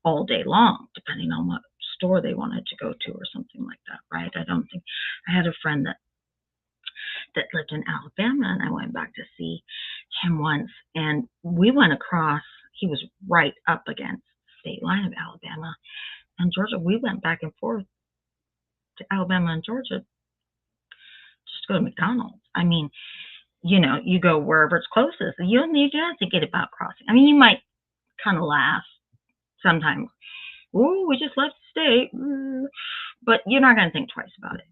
all day long, depending on what store they wanted to go to or something like that, right? I had a friend that lived in Alabama, and I went back to see him once, and we went across. He was right up against the state line of Alabama and Georgia. We went back and forth to Alabama and Georgia just to go to McDonald's. You go wherever it's closest. You don't have to get about crossing. You might kind of laugh sometimes. Ooh, we just left the state. But you're not going to think twice about it.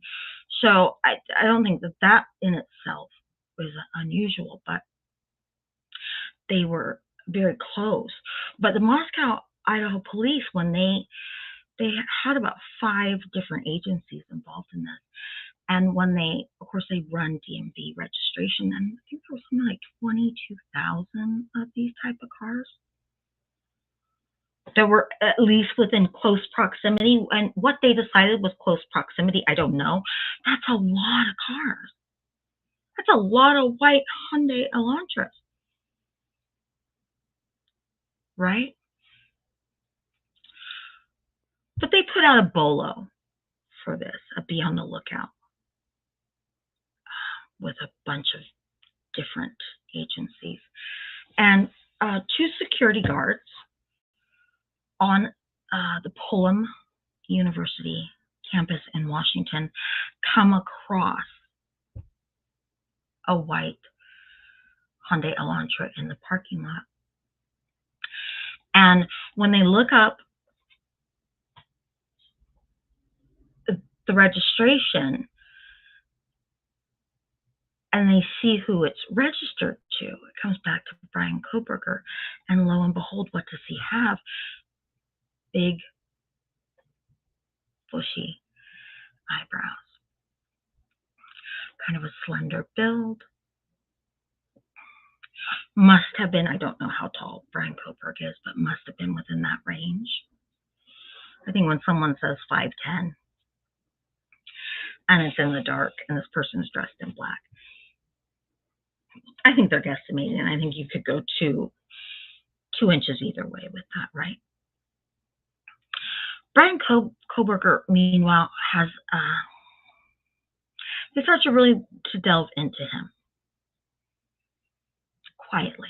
So I don't think that in itself was unusual, but they were very close. But the Moscow, Idaho police, when they had about 5 different agencies involved in this. And when they run DMV registration, and I think there was something like 22,000 of these type of cars that were at least within close proximity. And what they decided was close proximity, I don't know. That's a lot of cars. That's a lot of white Hyundai Elantras, right? But they put out a BOLO for this, a be on the lookout, with a bunch of different agencies. And 2 security guards on the Pullman University campus in Washington come across a white Hyundai Elantra in the parking lot. And when they look up the registration and they see who it's registered to, it comes back to Brian Koberger. And lo and behold, what does he have? Big, bushy eyebrows. kind of a slender build. Must have been, I don't know how tall Brian Koberg is, but must have been within that range. I think when someone says 5'10", and it's in the dark, and this person is dressed in black, I think they're guesstimating, and I think you could go two inches either way with that, right? Brian Koberger, meanwhile, has they start to really delve into him quietly.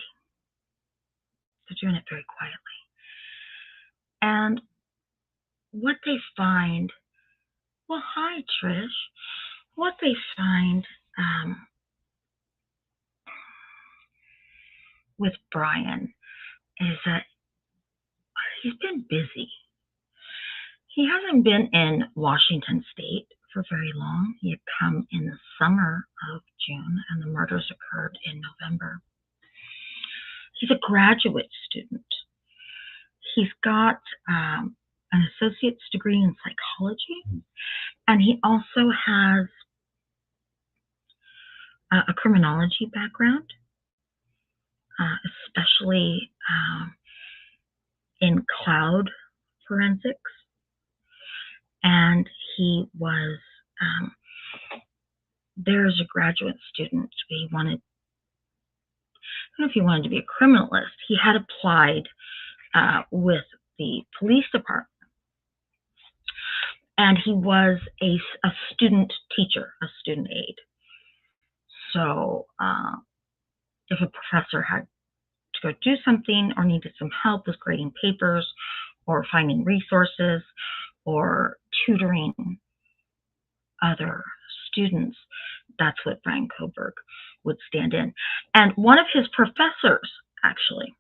They're doing it very quietly. And what they find, well, hi, Trish. What they find with Brian is that he's been busy. He hasn't been in Washington State for very long. He had come in the summer of June, and the murders occurred in November. He's a graduate student. He's got an associate's degree in psychology, and he also has a criminology background, especially in cloud forensics. And he was there as a graduate student. He wanted, I don't know if he wanted to be a criminalist. He had applied with the police department. And he was a student teacher, a student aide. So if a professor had to go do something or needed some help with grading papers or finding resources or tutoring other students, that's what Brian Koberg would stand in. And one of his professors, actually,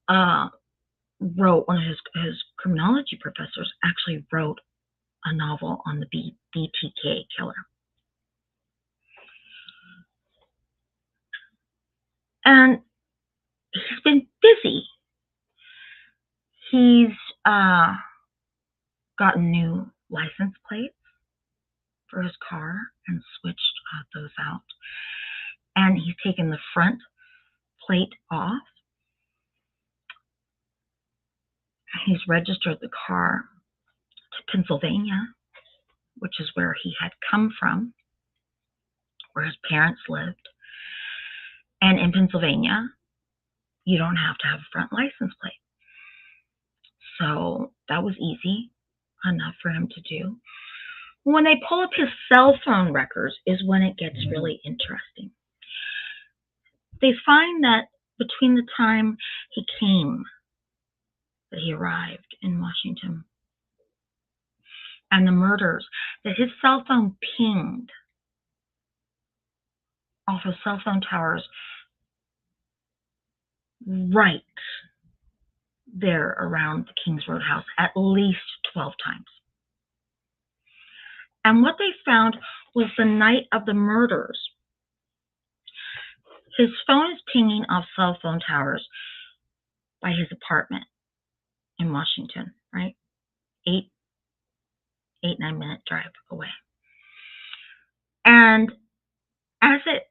wrote, one of his criminology professors actually wrote a novel on the BTK killer. And he's been busy. He's gotten new license plates for his car and switched those out. And he's taken the front plate off. He's registered the car to Pennsylvania, which is where he had come from, where his parents lived. And in Pennsylvania, you don't have to have a front license plate. So that was easy enough for him to do. When they pull up his cell phone records is when it gets really interesting. They find that between the time he came, that he arrived in Washington, and the murders, that his cell phone pinged off of cell phone towers right there around the Kings Road house at least 12 times. And what they found was the night of the murders, his phone is pinging off cell phone towers by his apartment in Washington, right? 9-minute drive away. And as it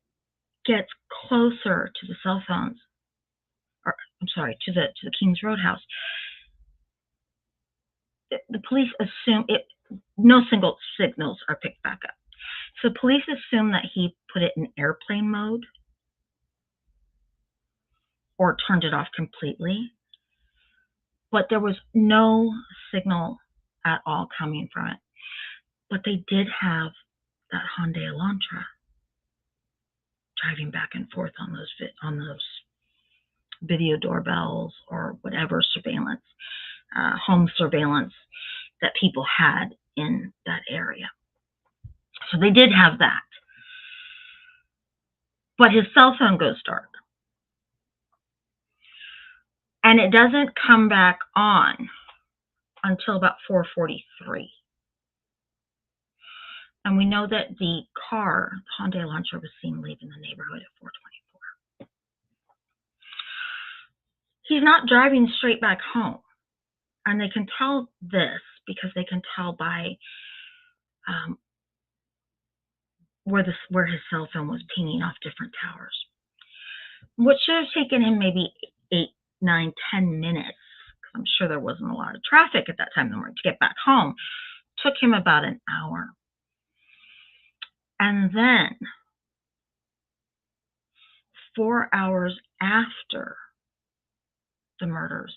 gets closer to the cell phones, or I'm sorry, to the Kings Road house, the police assume no single signals are picked back up. So police assume that he put it in airplane mode or turned it off completely. But there was no signal at all coming from it. But they did have that Hyundai Elantra driving back and forth on those video doorbells or whatever surveillance, home surveillance that people had in that area. So they did have that. But his cell phone goes dark. And it doesn't come back on until about 4:43. And we know that the car, the Hyundai Elantra, was seen leaving the neighborhood at 4:24. He's not driving straight back home. And they can tell this because they can tell by where his cell phone was pinging off different towers. What should have taken him maybe 8, 9, 10 minutes, because I'm sure there wasn't a lot of traffic at that time in the morning, to get back home, took him about an hour. And then 4 hours after the murders,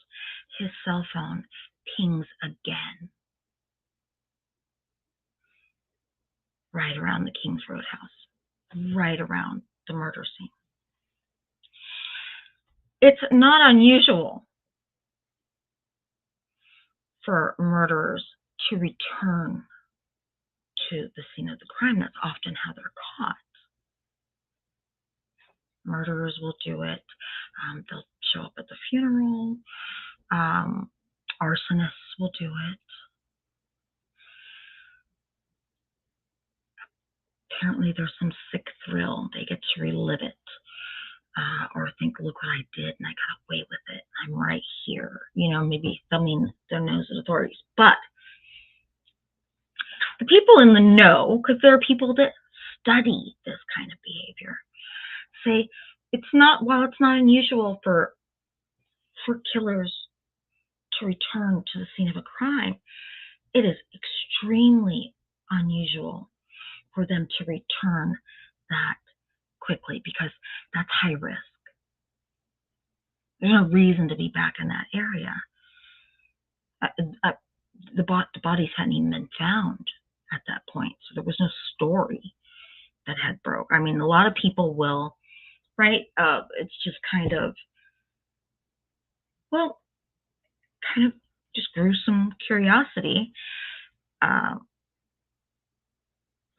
his cell phone pings again, right around the Kings Road house, right around the murder scene. It's not unusual for murderers to return to the scene of the crime. That's often how they're caught. Murderers will do it. They'll show up at the funeral. Arsonists will do it. Apparently there's some sick thrill. They get to relive it. Or think, look what I did and I got away with it. I'm right here. Maybe thumbing their nose at authorities. But the people in the know, because there are people that study this kind of behavior, say while it's not unusual for killers to return to the scene of a crime, it is extremely unusual for them to return that quickly, because that's high risk. There's no reason to be back in that area. The bodies hadn't even been found at that point, so there was no story that had broke. I mean, a lot of people will, right? It's just kind of just gruesome curiosity.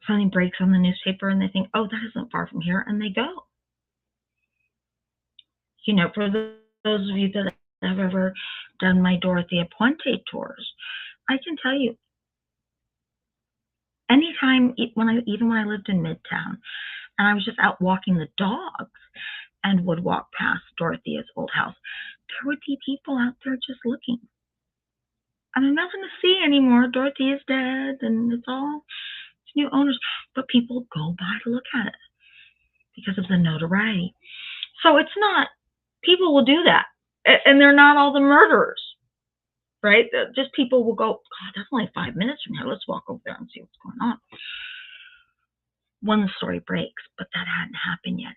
Something breaks on the newspaper and they think, oh, that isn't far from here, and they go. For those of you that have ever done my Dorothea Puente tours, I can tell you, anytime, even when I lived in Midtown, and I was just out walking the dogs and would walk past Dorothea's old house, there would be people out there just looking. And I'm nothing to see anymore. Dorothea's dead, and it's new owners, but people go by to look at it because of the notoriety. So it's not, people will do that, and they're not all the murderers, right? Just people will go, oh, that's only 5 minutes from here. Let's walk over there and see what's going on. When the story breaks, but that hadn't happened yet.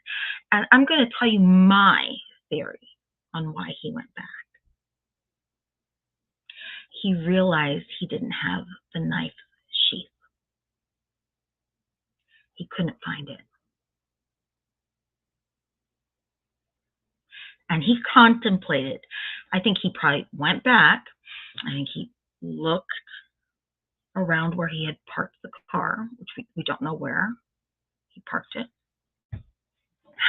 And I'm going to tell you my theory on why he went back. He realized he didn't have the knife sheath. He couldn't find it. And he contemplated. I think he probably went back. I think he looked around where he had parked the car, which we don't know where he parked it.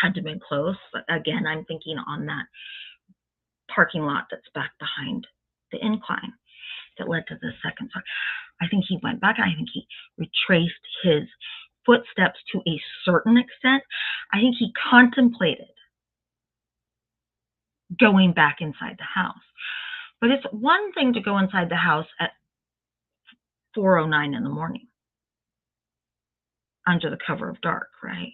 Had to have been close. But again, I'm thinking on that parking lot that's back behind the incline that led to the second story. I think he went back, and I think he retraced his footsteps to a certain extent. I think he contemplated going back inside the house. But it's one thing to go inside the house at 4:09 in the morning under the cover of dark, right?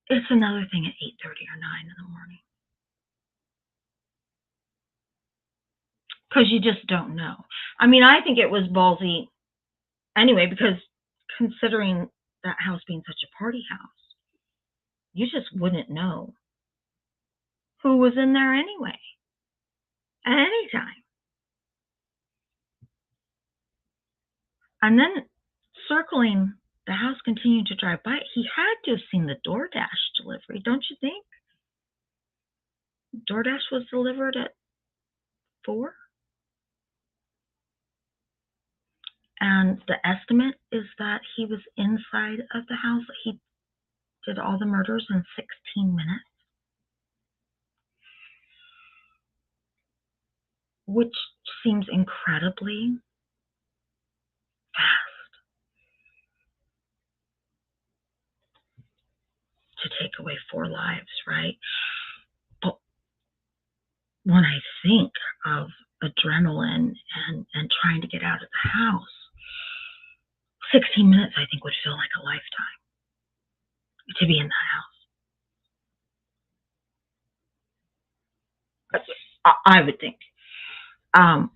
It's another thing at 8:30 or 9 in the morning. Because you just don't know. I mean, I think it was ballsy anyway, because considering that house being such a party house, you just wouldn't know who was in there anyway, at any time. And then circling the house, continuing to drive by, he had to have seen the DoorDash delivery, don't you think? DoorDash was delivered at 4. And the estimate is that he was inside of the house. He did all the murders in 16 minutes, which seems incredibly fast to take away 4 lives, right? But when I think of adrenaline and trying to get out of the house, 16 minutes, I think, would feel like a lifetime to be in that house. I would think. Um,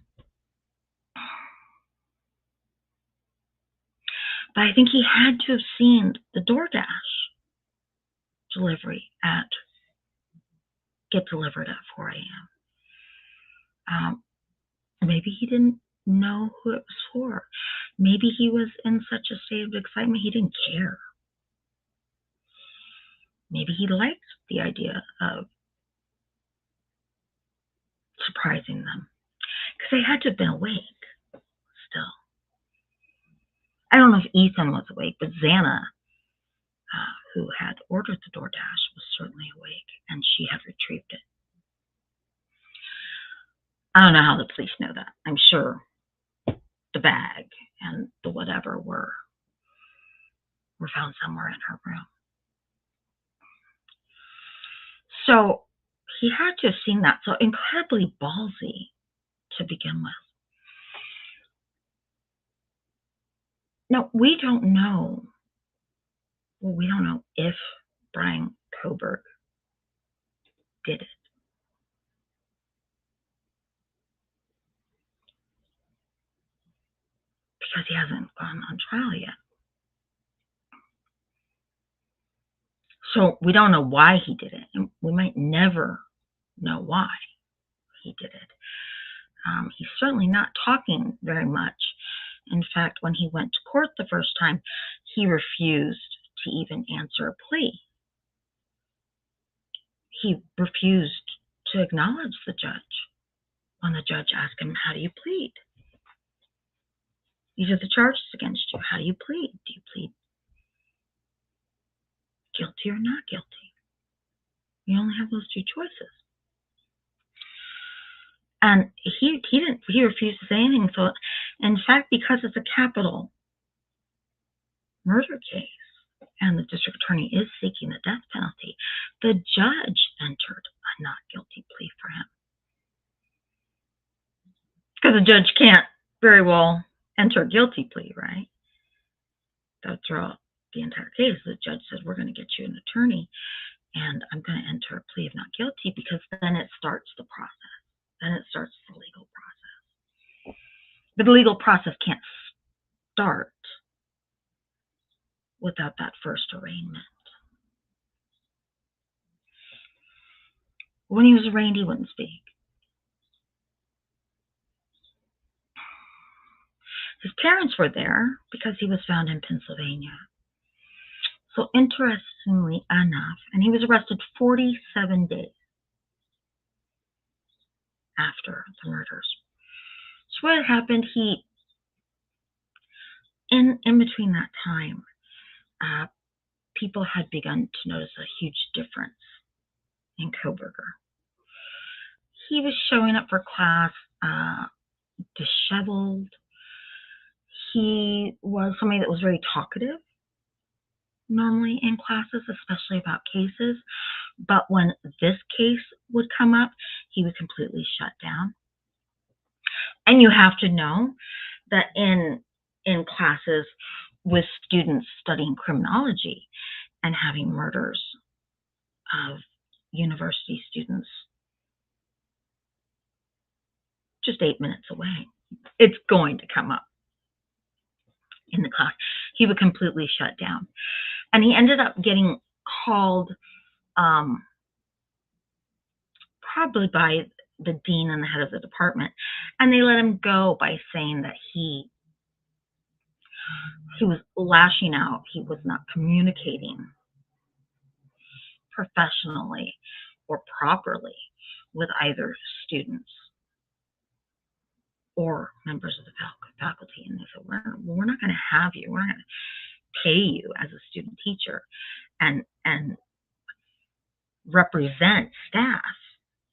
but I think he had to have seen the DoorDash delivery get delivered at 4 a.m. Maybe he didn't know who it was for. Maybe he was in such a state of excitement he didn't care. Maybe he liked the idea of surprising them because they had to have been awake still. I don't know if Ethan was awake, but Xana, who had ordered the DoorDash, was certainly awake, and she had retrieved it. I don't know how the police know that. I'm sure the bag and the whatever were found somewhere in her room. So he had to have seen that. So incredibly ballsy to begin with. Now, we don't know if Brian Coburg did it. Because he hasn't gone on trial yet. So we don't know why he did it. And we might never know why he did it. He's certainly not talking very much. In fact, when he went to court the first time, he refused to even answer a plea. He refused to acknowledge the judge when the judge asked him, "How do you plead? These are the charges against you. How do you plead? Do you plead guilty or not guilty?" You only have those two choices. And he refused to say anything. So, in fact, because it's a capital murder case and the district attorney is seeking the death penalty, the judge entered a not guilty plea for him. Because the judge can't very well enter a guilty plea, right? That throughout the entire case, the judge said, "We're going to get you an attorney, and I'm going to enter a plea of not guilty," because then it starts the process. Then it starts the legal process. But the legal process can't start without that first arraignment. When he was arraigned, he wouldn't speak. His parents were there because he was found in Pennsylvania. So interestingly enough, and he was arrested 47 days after the murders. So what had happened, in between that time, people had begun to notice a huge difference in Koberger. He was showing up for class disheveled. He was somebody that was very talkative normally in classes, especially about cases. But when this case would come up, he would completely shut down. And you have to know that in classes with students studying criminology and having murders of university students just 8 minutes away, it's going to come up in the class. He would completely shut down. And he ended up getting called probably by the dean and the head of the department, and they let him go by saying that he was lashing out. He was not communicating professionally or properly with either students or members of the faculty. And they said, we're not going to have you. We're not going to pay you as a student teacher and represent staff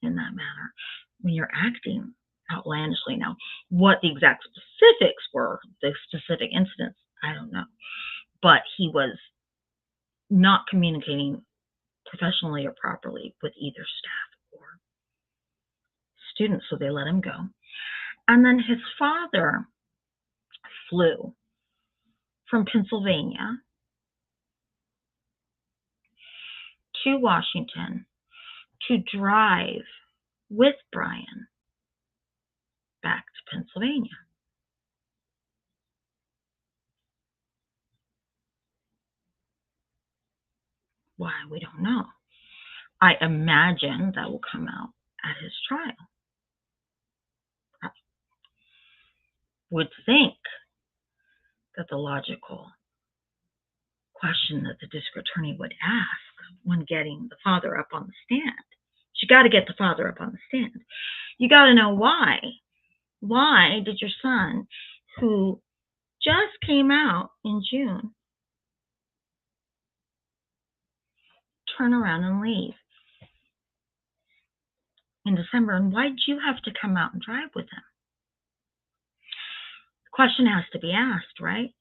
in that manner when you're acting outlandishly. Now, what the exact specifics were, the specific incidents, I don't know. But he was not communicating professionally or properly with either staff or students, so they let him go. And then his father flew from Pennsylvania to Washington to drive with Brian back to Pennsylvania. Why, we don't know. I imagine that will come out at his trial. I would think that the logical question that the district attorney would ask when getting the father up on the stand, you got to get the father up on the stand. You got to know why. Why did your son, who just came out in June, turn around and leave in December? And why did you have to come out and drive with him? The question has to be asked, right?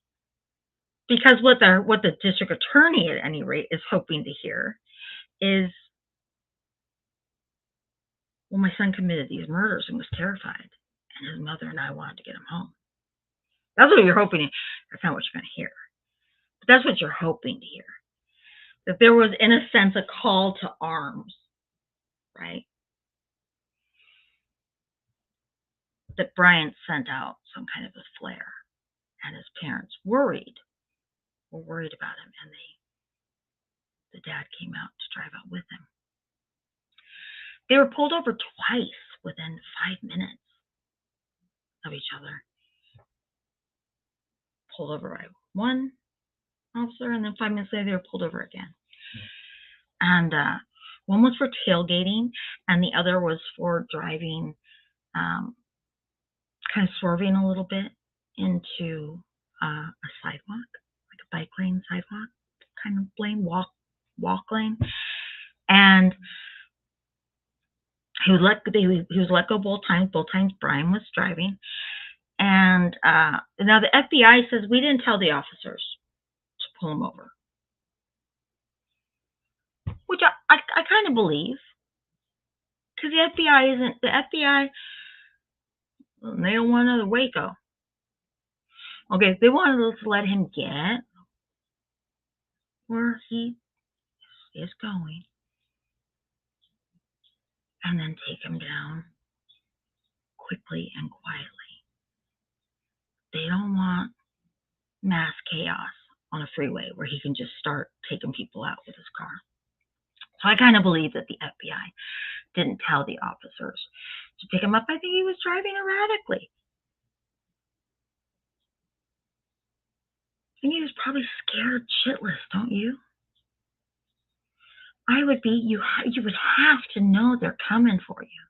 Because what the district attorney, at any rate, is hoping to hear is, well, my son committed these murders and was terrified, and his mother and I wanted to get him home. That's what you're hoping. That's not what you're going to hear. But that's what you're hoping to hear. That there was, in a sense, a call to arms, right? That Brian sent out some kind of a flare, and his parents were worried about him, and the dad came out to drive out with him. They were pulled over twice within 5 minutes of each other. Pulled over by one officer, and then 5 minutes later they were pulled over again. And one was for tailgating, and the other was for driving, kind of swerving a little bit into a sidewalk, like a bike lane sidewalk kind of lane, walk lane. And he was let go both times. Both times Brian was driving. And now the FBI says we didn't tell the officers to pull him over, which I kind of believe, because the FBI. They don't want another Waco. Okay, if they wanted to let him get where he is going, and then take him down quickly and quietly. They don't want mass chaos on a freeway where he can just start taking people out with his car. So I kind of believe that the FBI didn't tell the officers to pick him up. I think he was driving erratically. I think he was probably scared shitless, don't you? I would be. You would have to know they're coming for you,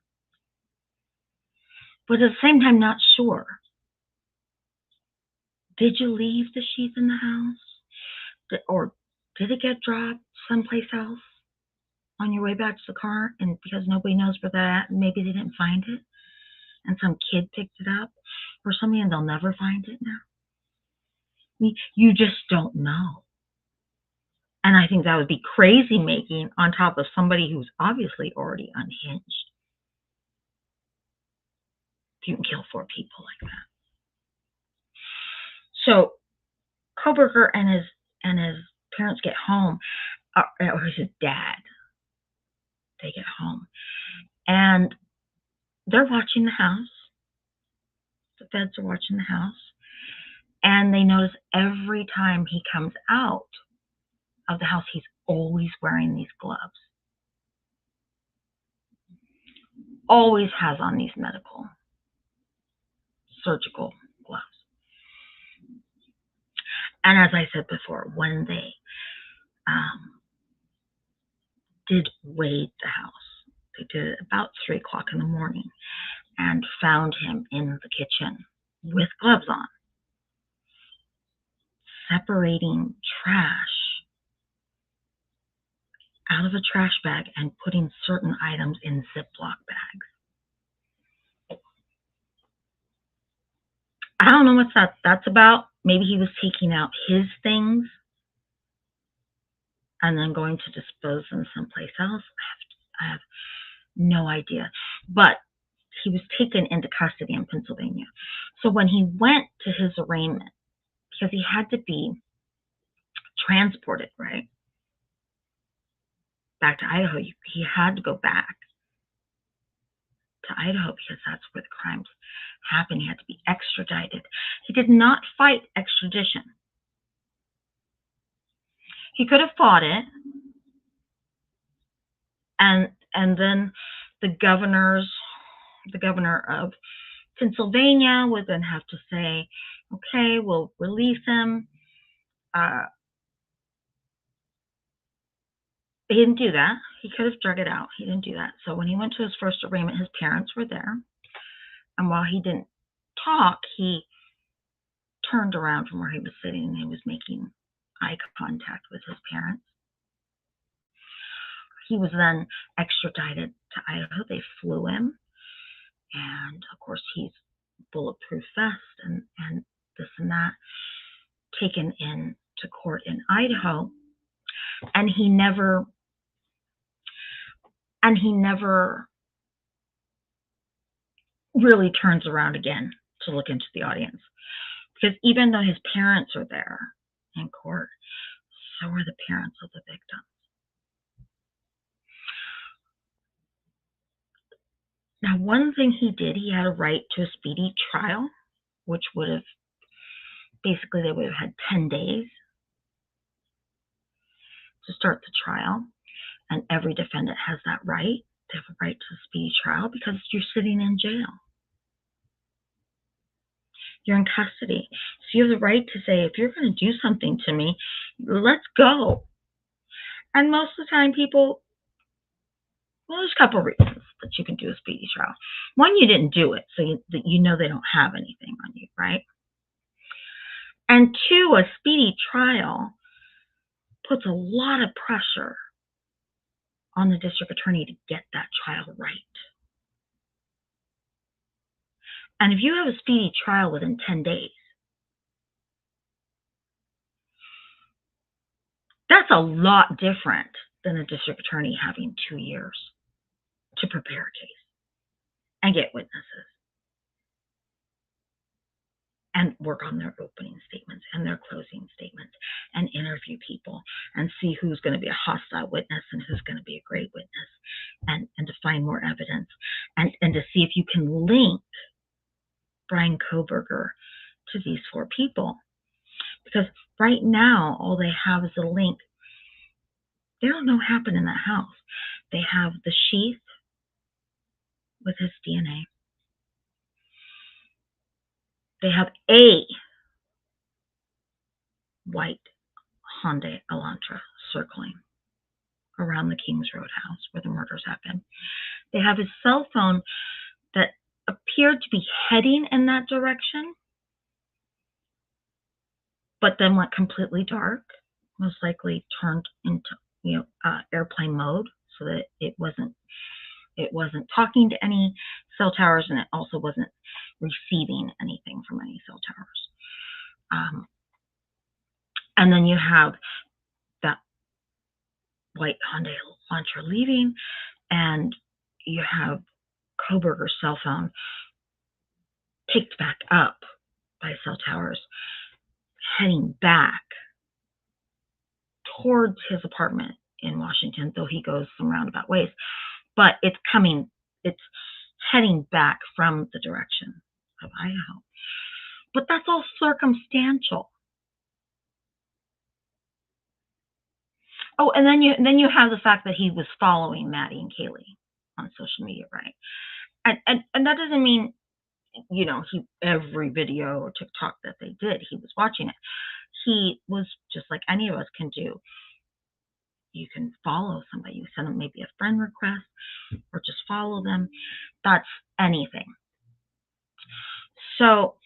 but at the same time, not sure. Did you leave the sheath in the house, or did it get dropped someplace else on your way back to the car? And because nobody knows where that, maybe they didn't find it, and some kid picked it up or something, and they'll never find it now. I mean, you just don't know. And I think that would be crazy making on top of somebody who's obviously already unhinged. If you can kill 4 people like that. So Koberger and his parents get home, or his dad. They get home, and they're watching the house. The feds are watching the house, and they notice every time he comes out of the house, he's always wearing these gloves. Always has on these medical, surgical gloves. And as I said before, when they did raid the house, they did it about 3 o'clock in the morning, and found him in the kitchen with gloves on, separating trash out of a trash bag and putting certain items in Ziploc bags. I don't know what that's about. Maybe he was taking out his things and then going to dispose them someplace else. I have no idea. But he was taken into custody in Pennsylvania. So when he went to his arraignment, because he had to be transported, right, back to Idaho. He had to go back to Idaho because that's where the crimes happened. He had to be extradited. He did not fight extradition. He could have fought it, and then the governor of Pennsylvania would then have to say, okay, we'll release him. He didn't do that. He could have drug it out. He didn't do that. So when he went to his first arraignment, his parents were there. And while he didn't talk, he turned around from where he was sitting and he was making eye contact with his parents. He was then extradited to Idaho. They flew him. And of course, he's bulletproof vest and this and that, taken into court in Idaho. And he never really turns around again to look into the audience. Because even though his parents are there in court, so are the parents of the victims. Now, one thing he did, he had a right to a speedy trial, which would have, basically they would have had 10 days to start the trial. And every defendant has that right. They have a right to a speedy trial because you're sitting in jail. You're in custody. So you have the right to say, if you're going to do something to me, let's go. And most of the time people, well, there's a couple of reasons that you can do a speedy trial. One, you didn't do it, so you know they don't have anything on you, right? And two, a speedy trial puts a lot of pressure on the district attorney to get that trial right. And if you have a speedy trial within 10 days, that's a lot different than a district attorney having 2 years to prepare a case and get witnesses and work on their opening statements and their closing statements and interview people and see who's going to be a hostile witness and who's going to be a great witness, and to find more evidence and to see if you can link Brian Kohberger to these 4 people. Because right now, all they have is a link. They don't know what happened in that house. They have the sheath with his DNA. They have a white Hyundai Elantra circling around the Kings Road house where the murders happened. They have his cell phone that appeared to be heading in that direction, but then went completely dark, most likely turned into airplane mode so that it wasn't talking to any cell towers, and it also wasn't receiving anything from any cell towers. And then you have that white Hyundai Elantra leaving, and you have Kohberger's cell phone picked back up by cell towers, heading back towards his apartment in Washington, though he goes some roundabout ways. But it's heading back from the direction of Idaho. But that's all circumstantial. Oh, and then you have the fact that he was following Maddie and Kaylee on social media, right? And that doesn't mean, every video or TikTok that they did, he was watching it. He was just like any of us can do. You can follow somebody. You send them maybe a friend request or just follow them. That's anything. So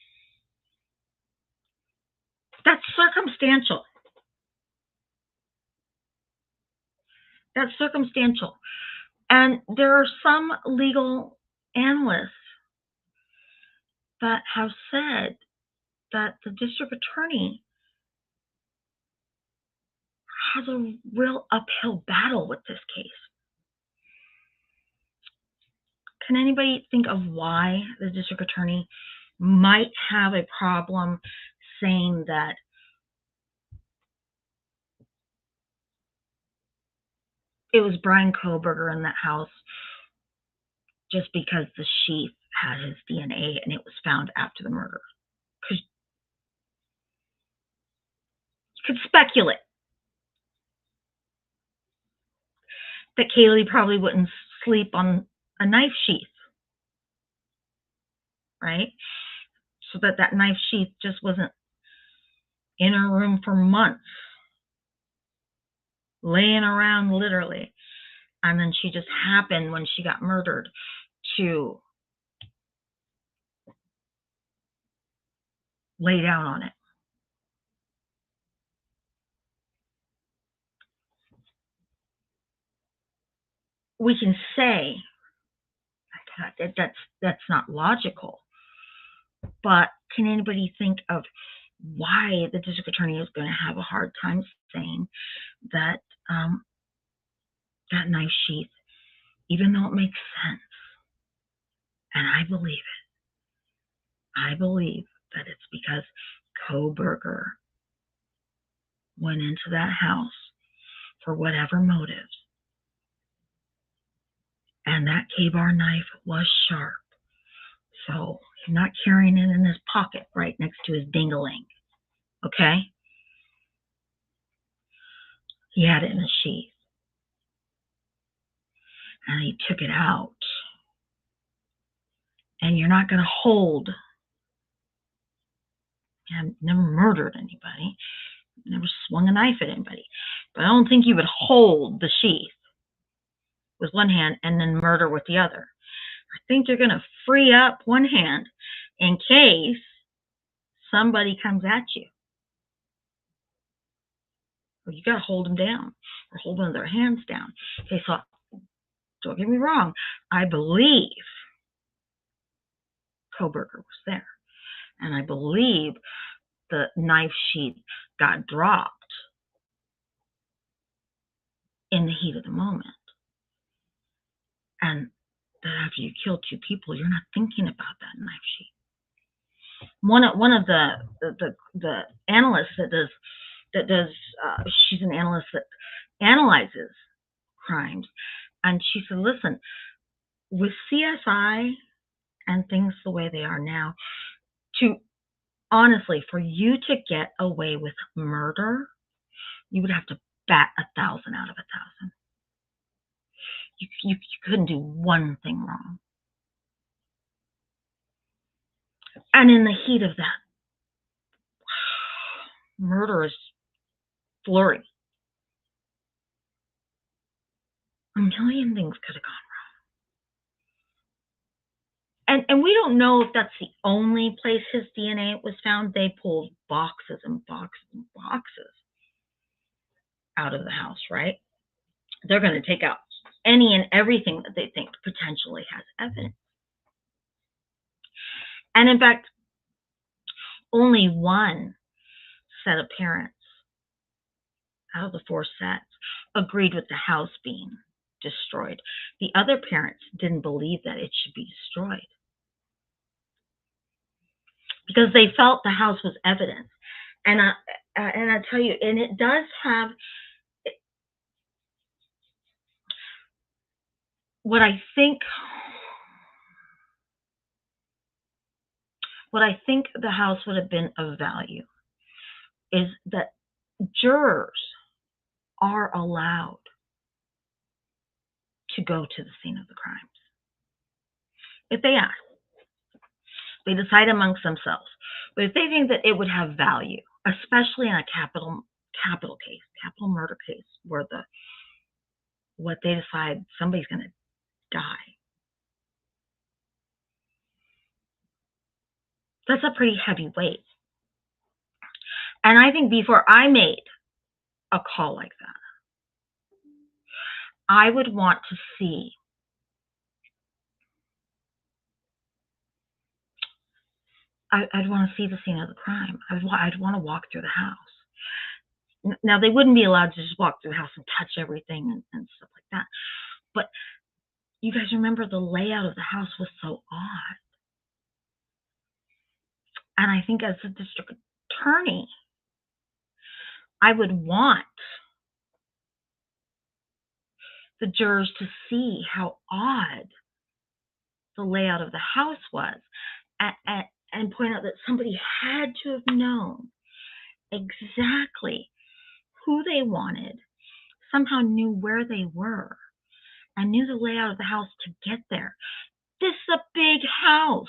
that's circumstantial. That's circumstantial. And there are some legal analysts that have said that the district attorney has a real uphill battle with this case. Can anybody think of why the district attorney might have a problem saying that it was Brian Koberger in that house just because the sheath had his DNA and it was found after the murder. Because you could speculate that Kaylee probably wouldn't sleep on a knife sheath, right? So that knife sheath just wasn't in her room for months, laying around literally. And then she just happened when she got murdered to lay down on it. We can say that's not logical, but can anybody think of why the district attorney is going to have a hard time saying that that knife sheath, even though it makes sense, and I believe it, I believe that it's because Koberger went into that house for whatever motives, and that K-bar knife was sharp, so he's not carrying it in his pocket right next to his ding-a-ling, okay? He had it in a sheath, and he took it out. And you're not going to hold. I've never murdered anybody, never swung a knife at anybody, but I don't think you would hold the sheath with one hand and then murder with the other. I think you're going to free up one hand in case somebody comes at you. Or you got to hold them down or hold one of their hands down. Okay, so don't get me wrong. I believe Koberger was there. And I believe the knife sheath got dropped in the heat of the moment. And that after you kill two people, you're not thinking about that knife sheath. One of the analysts that does she's an analyst that analyzes crimes, and she said, listen, with CSI and things the way they are now, to honestly, for you to get away with murder, you would have to bat 1,000 out of 1,000. You couldn't do one thing wrong. And in the heat of that murderous flurry, a million things could have gone wrong. And we don't know if that's the only place his DNA was found. They pulled boxes and boxes and boxes out of the house, right? They're going to take out any and everything that they think potentially has evidence. And in fact, only one set of parents out of the 4 sets agreed with the house being destroyed. The other parents didn't believe that it should be destroyed because they felt the house was evidence. And I tell you, and it does have what I think the house would have been of value is that jurors are allowed to go to the scene of the crimes. If they ask, they decide amongst themselves. But if they think that it would have value, especially in a capital case, capital murder case, where what they decide somebody's going to die, that's a pretty heavy weight. And I think before I made a call like that, I would want to see I'd want to see the scene of the crime. I'd want to walk through the house. Now, they wouldn't be allowed to just walk through the house and touch everything and stuff like that. But you guys remember the layout of the house was so odd. And I think as a district attorney, I would want the jurors to see how odd the layout of the house was, and point out that somebody had to have known exactly who they wanted, somehow knew where they were, and knew the layout of the house to get there. This is a big house.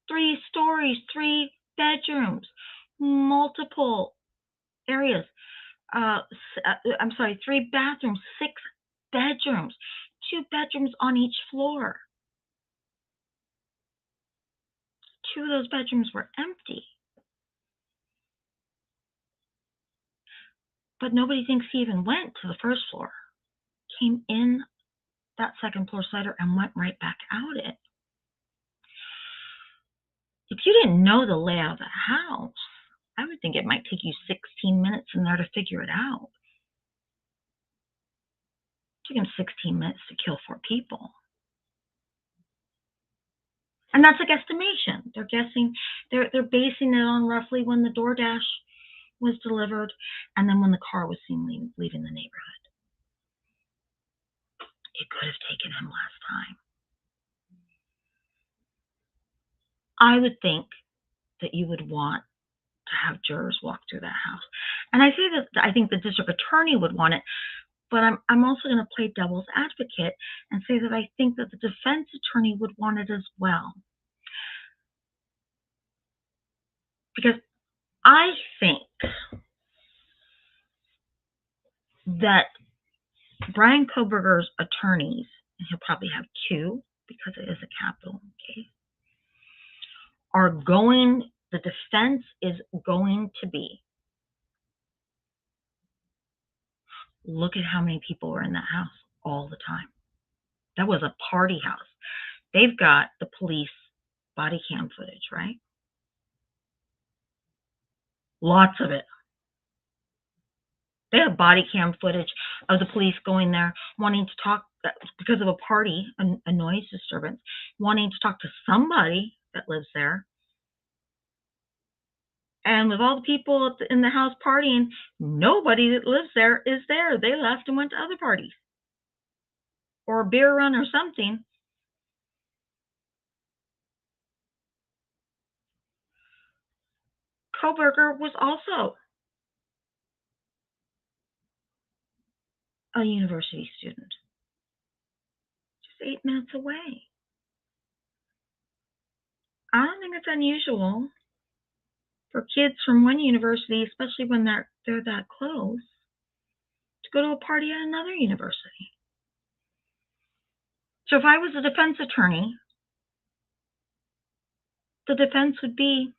3 stories, 3 bedrooms, multiple areas. I'm sorry, 3 bathrooms, 6 bedrooms, 2 bedrooms on each floor. 2 of those bedrooms were empty. But nobody thinks he even went to the first floor, came in that second floor slider and went right back out it. If you didn't know the layout of the house, I would think it might take you 16 minutes in there to figure it out. It took him 16 minutes to kill 4 people. And that's a guesstimation. They're guessing, they're basing it on roughly when the DoorDash was delivered and then when the car was seen leaving the neighborhood. It could have taken him less time. I would think that you would want to have jurors walk through that house. And I say that I think the district attorney would want it, but I'm also going to play devil's advocate and say that I think that the defense attorney would want it as well. Because I think that Brian Kohberger's attorneys, and he'll probably have 2 because it is a capital case, the defense is going to be, look at how many people were in that house all the time. That was a party house. They've got the police body cam footage, right? Lots of it. They have body cam footage of the police going there, wanting to talk because of a party, a noise disturbance, wanting to talk to somebody that lives there. And with all the people in the house partying, nobody that lives there is there. They left and went to other parties or a beer run or something. Kohberger was also a university student, just 8 minutes away. I don't think it's unusual for kids from one university, especially when they're that close, to go to a party at another university. So if I was a defense attorney, the defense would be,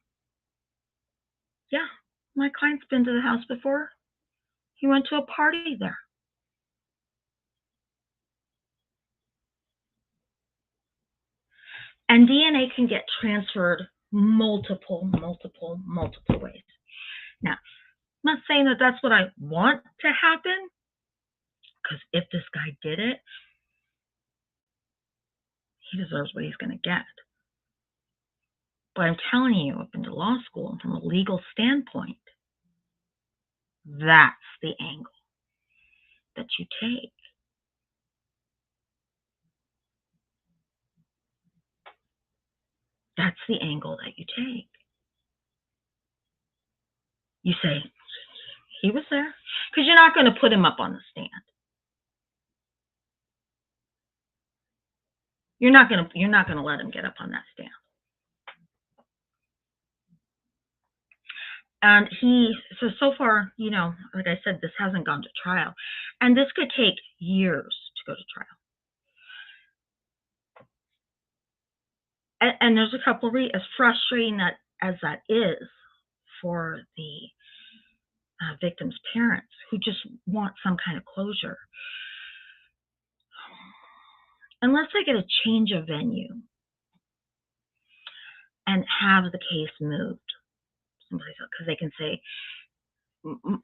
yeah, my client's been to the house before. He went to a party there. And DNA can get transferred multiple ways. Now, I'm not saying that that's what I want to happen, because if this guy did it, he deserves what he's going to get. But I'm telling you, I've been to law school, and from a legal standpoint, that's the angle that you take. That's the angle that you take. You say, he was there, because you're not going to put him up on the stand. You're not going to let him get up on that stand. And so far, like I said, this hasn't gone to trial. And this could take years to go to trial. And there's a couple of as frustrating as that is for the victim's parents, who just want some kind of closure. Unless they get a change of venue and have the case moved someplace else, because they can say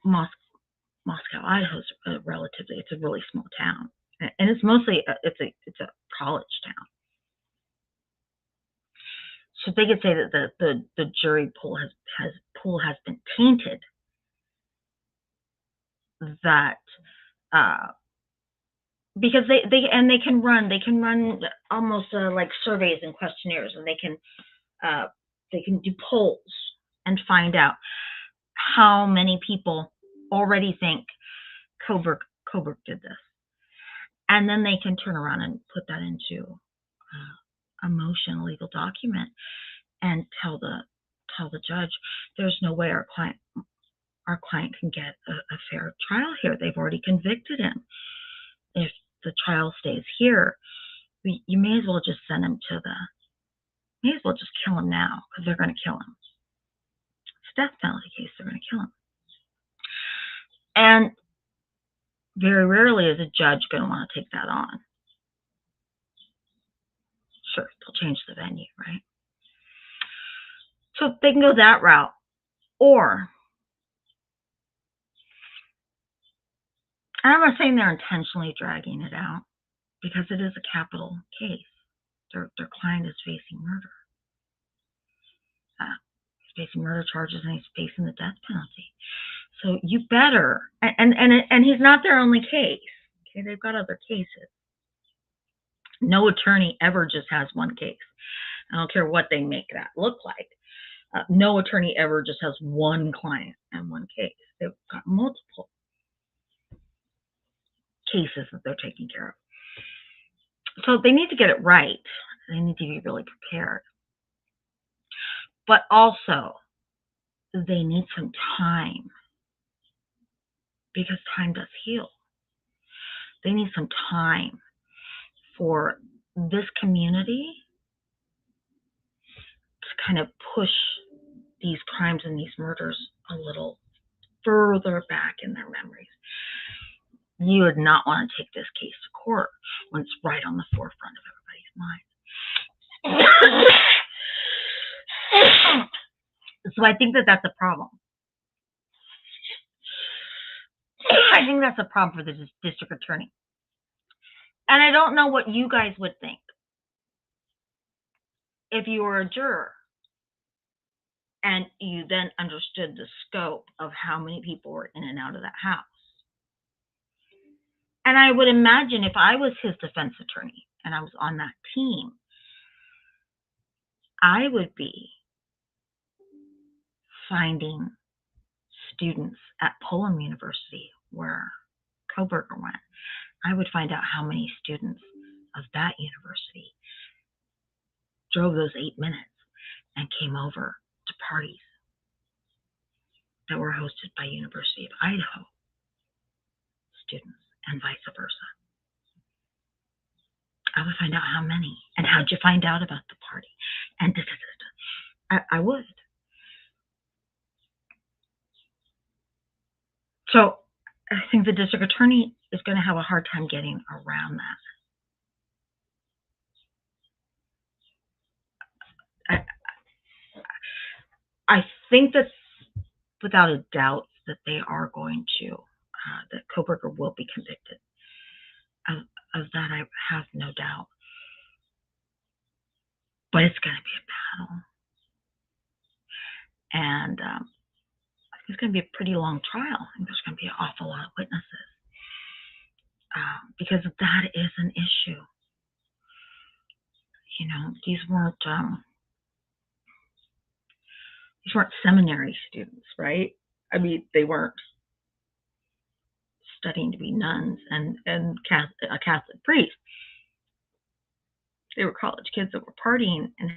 Moscow, Idaho is it's a really small town, and it's mostly it's a college town. So they could say that the jury pool has been tainted, that because they can run almost like surveys and questionnaires, and they can do polls and find out how many people already think Coburg did this, and then they can turn around and put that into a motion, a legal document, and tell the judge, there's no way our client can get a fair trial here. They've already convicted him. If the trial stays here, you may as well just send him may as well just kill him now, because they're going to kill him. It's a death penalty case. They're going to kill him. And very rarely is a judge going to want to take that on. Sure, they'll change the venue, right? So they can go that route. Or, I'm not saying they're intentionally dragging it out, because it is a capital case. Their client is facing murder. He's facing murder charges, and he's facing the death penalty. So you better, and he's not their only case. Okay, they've got other cases. No attorney ever just has one case. I don't care what they make that look like. No attorney ever just has one client and one case. They've got multiple cases that they're taking care of. So they need to get it right. They need to be really prepared. But also, they need some time, because time does heal. They need some time for this community to kind of push these crimes and these murders a little further back in their memories. You would not want to take this case to court when it's right on the forefront of everybody's mind. So I think that that's a problem. I think that's a problem for the district attorney. And I don't know what you guys would think if you were a juror and you then understood the scope of how many people were in and out of that house. And I would imagine if I was his defense attorney and I was on that team, I would be finding students at Pullman University, where Koberger went. I would find out how many students of that university drove those 8 minutes and came over to parties that were hosted by University of Idaho students, and vice versa. I would find out how many, and how'd you find out about the party, and I would. So I think the district attorney is going to have a hard time getting around that. I think that without a doubt that they are going to, that Koberger will be convicted. Of that, I have no doubt. But it's going to be a battle. And it's going to be a pretty long trial. I think there's going to be an awful lot of witnesses. Because that is an issue. You know, these weren't seminary students, right? I mean, they weren't studying to be nuns and a Catholic priest. They were college kids that were partying and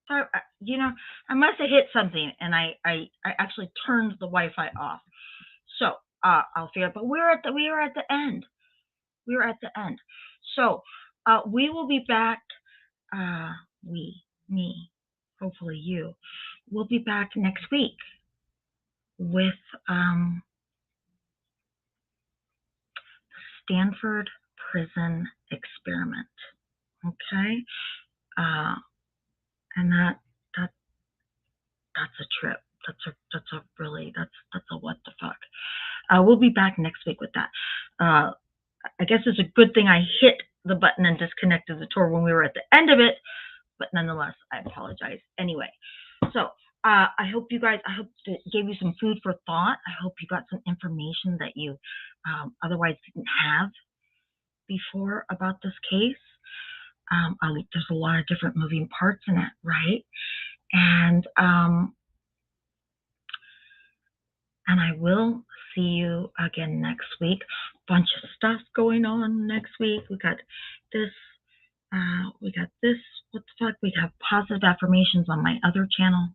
So, I must have hit something, and I actually turned the Wi-Fi off. So, I'll figure it. But we were at the end. We were at the end. So, we will be back. Me, hopefully you, will be back next week with Stanford Prison Experiment. Okay, and that that's a trip. That's a what the fuck. We'll be back next week with that. I guess it's a good thing I hit the button and disconnected the tour when we were at the end of it, but nonetheless, I apologize. Anyway, so I hope it gave you some food for thought. I hope you got some information that you otherwise didn't have before about this case. There's a lot of different moving parts in it, right? And I will see you again next week. Bunch of stuff going on next week. We got this. What the fuck? We have positive affirmations on my other channel.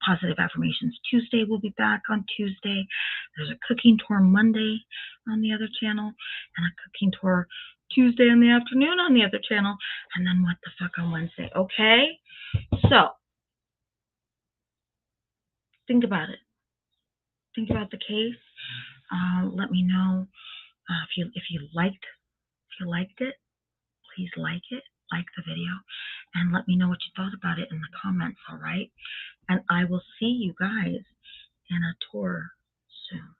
Positive Affirmations Tuesday will be back on Tuesday. There's a cooking tour Monday on the other channel, and a cooking tour Tuesday in the afternoon on the other channel, and then what the fuck on Wednesday. Okay? So, think about it. Think about the case. Let me know if you liked it. Please like the video, and let me know what you thought about it in the comments. All right? And I will see you guys in a tour soon.